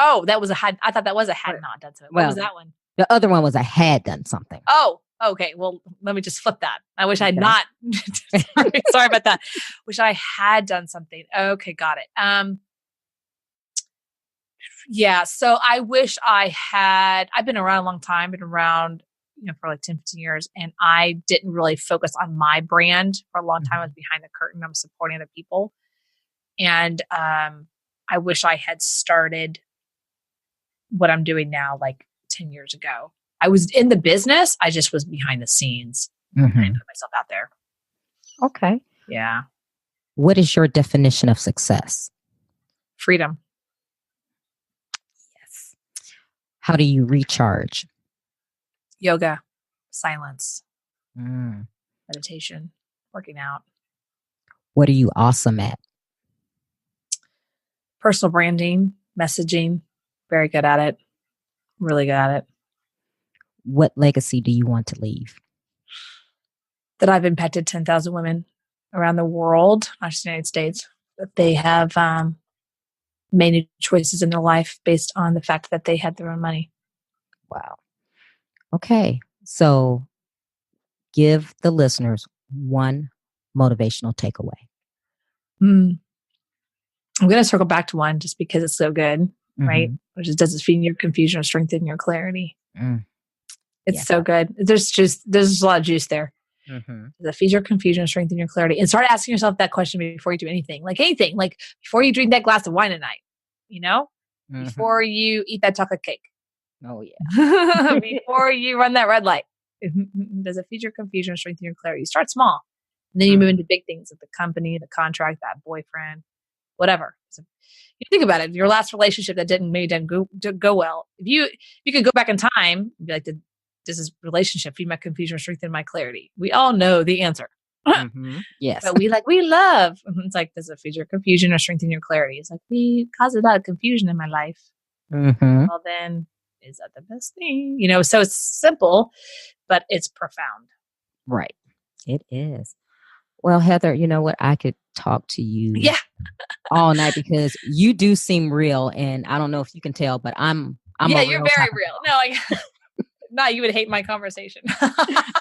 Oh, that was I thought that was a had not done something. What was that one? The other one was I had done something. Oh, okay. Well, let me just flip that. I wish I had not. Sorry about that. Wish I had done something. Okay, got it. Yeah. So I wish I've been around a long time, been around, for like 10, 15 years. And I didn't really focus on my brand for a long time. I was behind the curtain. I'm supporting other people. And I wish I had started what I'm doing now, like 10 years ago. I was in the business. I just was behind the scenes. I put myself out there. Okay. Yeah. What is your definition of success? Freedom. Yes. How do you recharge? Yoga, silence, meditation, working out. What are you awesome at? Personal branding, messaging. Very good at it. Really good at it. What legacy do you want to leave? That I've impacted 10,000 women around the world, not just the United States, that they have made new choices in their life based on the fact that they had their own money. Wow. Okay. So give the listeners one motivational takeaway. I'm going to circle back to one just because it's so good, right? Which is, does it feed your confusion or strengthen your clarity? It's so good. There's a lot of juice there. Does it feed your confusion or strengthen your clarity? And start asking yourself that question before you do anything. Like before you drink that glass of wine at night, before you eat that chocolate cake. Oh, yeah. Before you run that red light. Does it feed your confusion or strengthen your clarity? You start small. And then you move into big things like the company, the contract, that boyfriend, whatever. So you think about it, your last relationship that didn't go well. If you could go back in time and be like, this is relationship, feed my confusion, strengthen my clarity. We all know the answer. Yes. But we love. It's like, does it feed your confusion or strengthen your clarity? It's like, we caused a lot of confusion in my life. Well, then, is that the best thing? So it's simple, but it's profound. Right. It is. Well, Heather, you know what? I could talk to you all night because you do seem real. And I don't know if you can tell, but I'm yeah, a you're real very real. No, you would hate my conversation.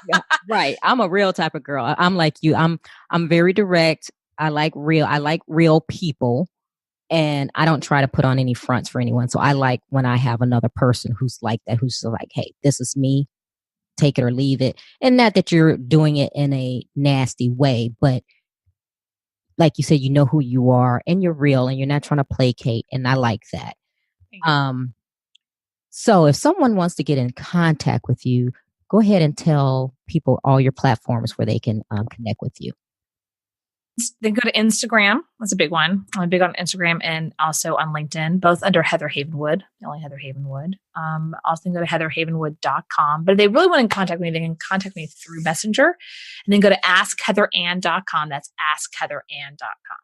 Yeah, right. I'm a real type of girl. I'm like you. I'm very direct. I like real people. And I don't try to put on any fronts for anyone. So I like when I have another person who's like that, who's like, hey, this is me, take it or leave it. And not that you're doing it in a nasty way, but like you said, you know who you are and you're real and you're not trying to placate. And I like that. So if someone wants to get in contact with you, go ahead and tell people all your platforms where they can connect with you. Then go to Instagram. That's a big one. I'm big on Instagram and also on LinkedIn, both under Heather Havenwood, the only Heather Havenwood. Also go to heatherhavenwood.com. But if they really want to contact me, they can contact me through Messenger. And then go to askheatherann.com. That's askheatherann.com.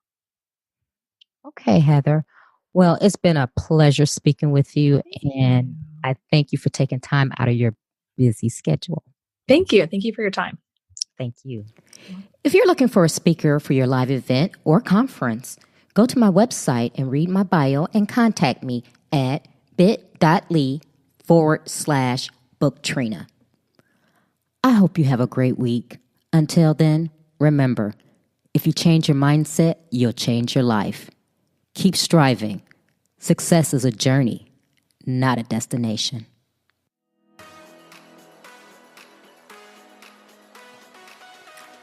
Okay, Heather. Well, it's been a pleasure speaking with you. And I thank you for taking time out of your busy schedule. Thank you. Thank you for your time. Thank you. If you're looking for a speaker for your live event or conference, go to my website and read my bio and contact me at bit.ly/booktrina. I hope you have a great week. Until then, remember, if you change your mindset, you'll change your life. Keep striving. Success is a journey, not a destination.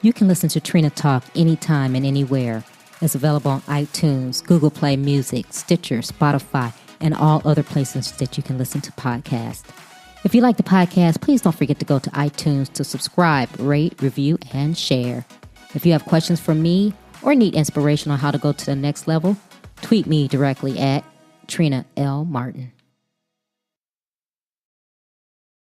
You can listen to Trina Talk anytime and anywhere. It's available on iTunes, Google Play Music, Stitcher, Spotify, and all other places that you can listen to podcasts. If you like the podcast, please don't forget to go to iTunes to subscribe, rate, review, and share. If you have questions for me or need inspiration on how to go to the next level, tweet me directly at Trina L. Martin.